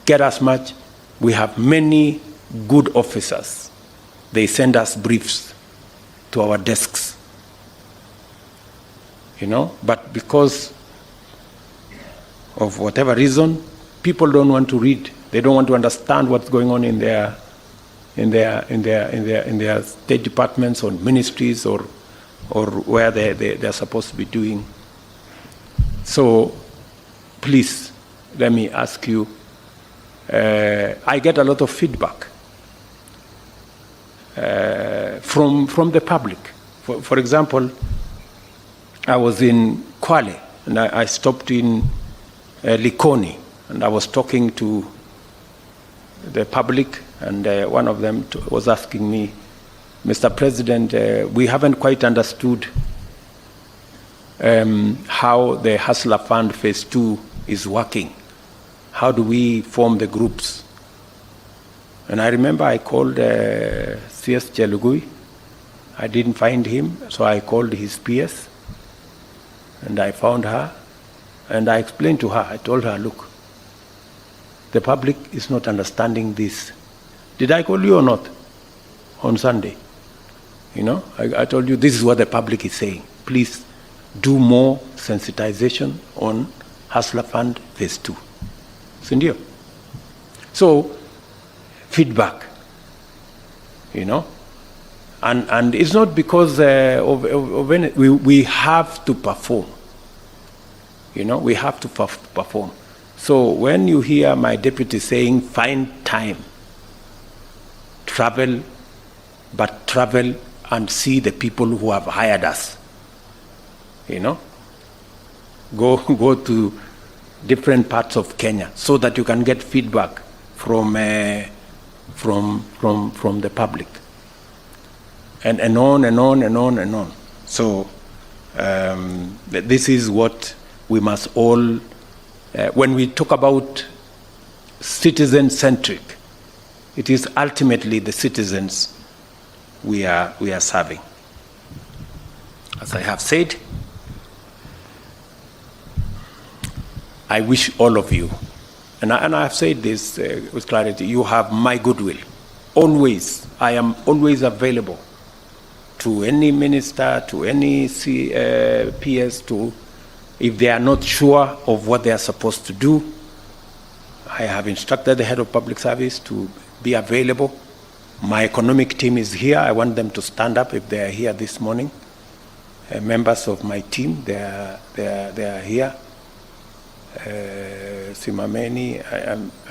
Get as much. We have many good officers. They send us briefs to our desks. But because of whatever reason, people don't want to read. They don't want to understand what's going on in their state departments or ministries or where they're supposed to be doing. So please, let me ask you, I get a lot of feedback from the public. For example, I was in Kwale, and I stopped in Likoni, and I was talking to the public, and one of them was asking me, Mr. President, we haven't quite understood how the Hustler Fund Phase 2 is working. How do we form the groups? And I remember I called CS Chelugui. I didn't find him, so I called his PS, and I found her, and I explained to her, I told her, look, the public is not understanding this. Did I call you or not on Sunday? I told you this is what the public is saying. Please do more sensitization on Hustler Fund Phase 2. Sindio? So, feedback, and it's not because of any, we have to perform. We have to perform. So when you hear my deputy saying, find time, travel and see the people who have hired us. Go to different parts of Kenya so that you can get feedback from the public. And on and on and on and on. So this is what we must all, when we talk about citizen-centric, it is ultimately the citizens we are serving. As I have said, I wish all of you, and I have said this with clarity, you have my goodwill. Always, I am always available to any minister, to any PS, if they are not sure of what they are supposed to do. I have instructed the head of public service to be available. My economic team is here. I want them to stand up if they are here this morning. Members of my team, they are here. Simameni,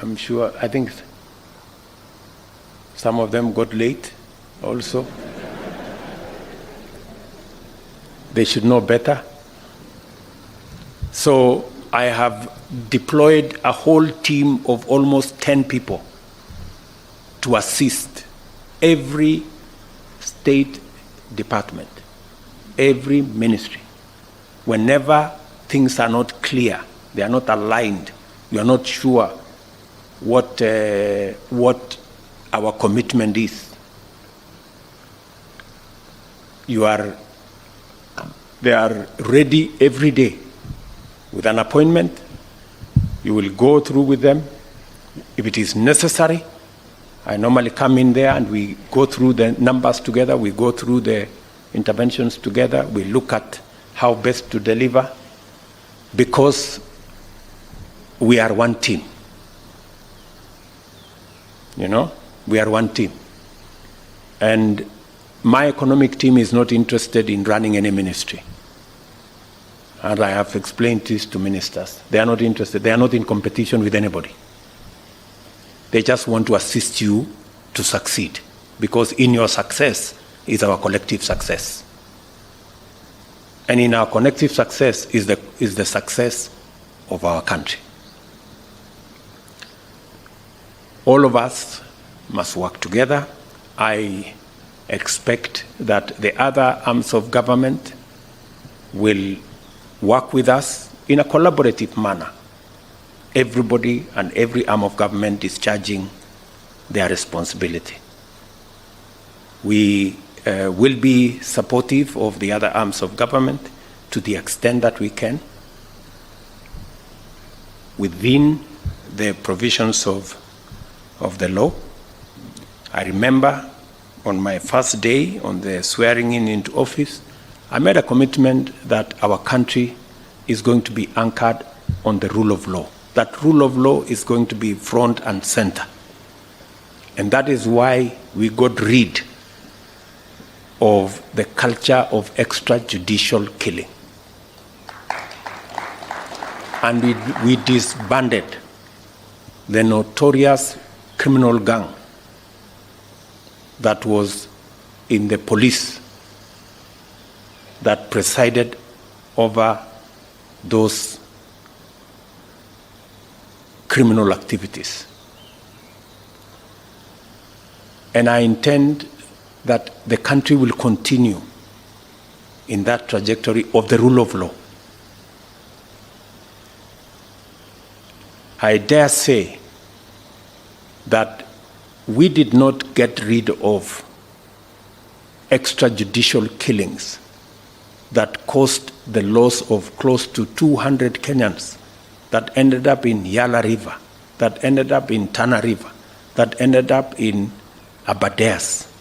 I'm sure, I think some of them got late also. They should know better. So I have deployed a whole team of almost 10 people to assist every state department, every ministry, whenever things are not clear, they are not aligned, you are not sure what our commitment is, they are ready every day with an appointment. You will go through with them. If it is necessary, I normally come in there and we go through the numbers together, we go through the interventions together, we look at how best to deliver, because we are one team. You know, we are one team. And my economic team is not interested in running any ministry. And I have explained this to ministers. They are not interested. They are not in competition with anybody. They just want to assist you to succeed, because in your success is our collective success. And in our collective success is the success of our country. All of us must work together. I expect that the other arms of government will work with us in a collaborative manner. Everybody and every arm of government discharging their responsibility. We will be supportive of the other arms of government to the extent that we can, within the provisions of the law. I remember on my first day on the swearing in into office, I made a commitment that our country is going to be anchored on the rule of law. That rule of law is going to be front and center. And that is why we got rid of the culture of extrajudicial killing. And we disbanded the notorious criminal gang that was in the police that presided over those criminal activities. And I intend that the country will continue in that trajectory of the rule of law. I dare say that we did not get rid of extrajudicial killings that caused the loss of close to 200 Kenyans, that ended up in Yala River, that ended up in Tana River, that ended up in Aberdares,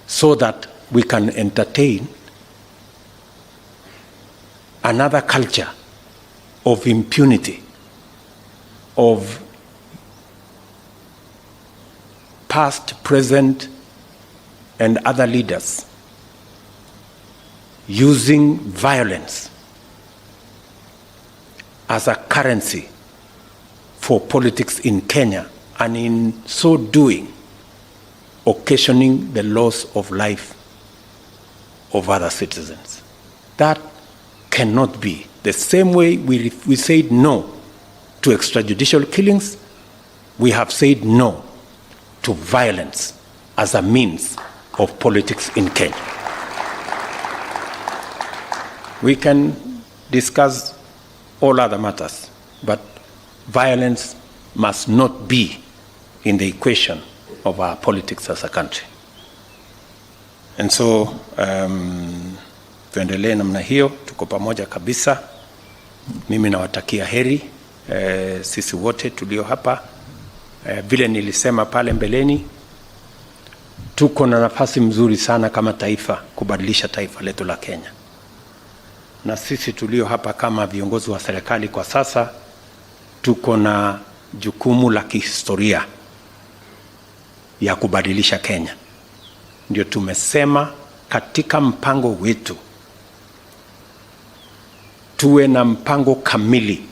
so that we can entertain another culture of impunity, of past, present, and other leaders using violence as a currency for politics in Kenya, and in so doing, occasioning the loss of life of other citizens. That cannot be. The same way we said no to extrajudicial killings, we have said no to violence as a means of politics in Kenya. We can discuss all other matters, but violence must not be in the equation of our politics as a country. And so tuendelee namna hiyo, tuko pamoja kabisa. Mimi nawatakia heri sisi wote tulio hapa. Vile nilisema pale mbeleni, tuko na nafasi mzuri sana kama taifa kubadilisha taifa letu la Kenya. Na sisi tulio hapa kama viongozi wa serikali kwa sasa, tuko na jukumu la kihistoria ya kubadilisha Kenya. Ndio tumesema katika mpango wetu tuwe na mpango kamili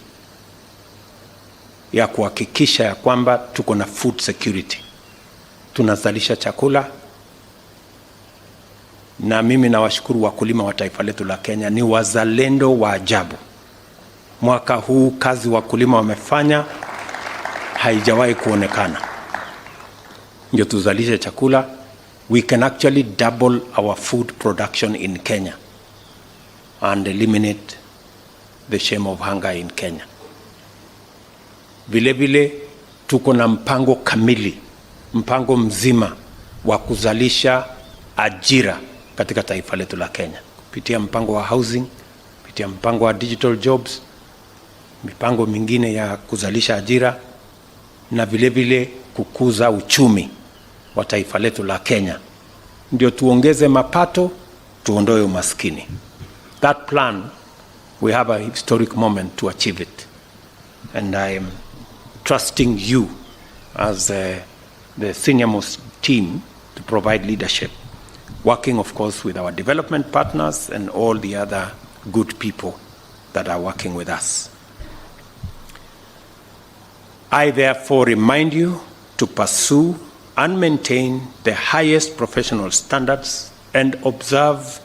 ya kuhakikisha ya kwamba tuko na food security, tunazalisha chakula. Na mimi nawashukuru wakulima wa taifa letu la Kenya, ni wazalendo wa ajabu. Mwaka huu kazi wakulima wamefanya haijawahi kuonekana. Ndio tuzalishe chakula, we can actually double our food production in Kenya and eliminate the shame of hunger in Kenya. Vile vile tuko na mpango kamili, mpango mzima wa kuzalisha ajira katika taifa letu la Kenya kupitia mpango wa housing, kupitia mpango wa digital jobs, mipango mingine ya kuzalisha ajira na vile vile kukuza uchumi wa taifa letu la Kenya. Ndio tuongeze mapato, tuondoe umaskini. That plan, we have a historic moment to achieve it. And I am trusting you as the senior most team to provide leadership, working of course with our development partners and all the other good people that are working with us. I therefore remind you to pursue and maintain the highest professional standards and observe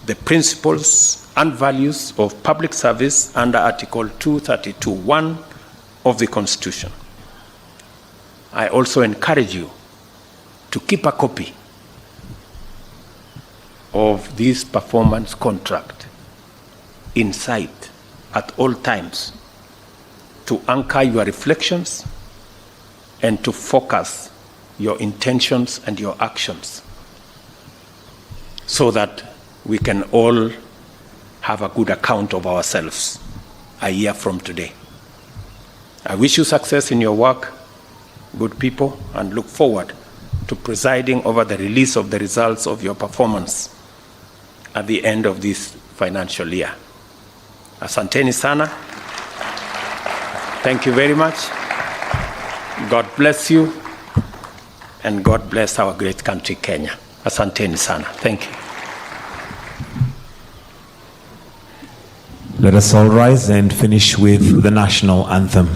the principles and values of public service under Article 232(1) of the Constitution. I also encourage you to keep a copy of this performance contract in sight at all times to anchor your reflections and to focus your intentions and your actions so that we can all have a good account of ourselves a year from today. I wish you success in your work, good people, and look forward to presiding over the release of the results of your performance at the end of this financial year. Asanteni sana. Thank you very much. God bless you, and God bless our great country, Kenya. Asanteni sana. Thank you. Let us all rise and finish with the national anthem.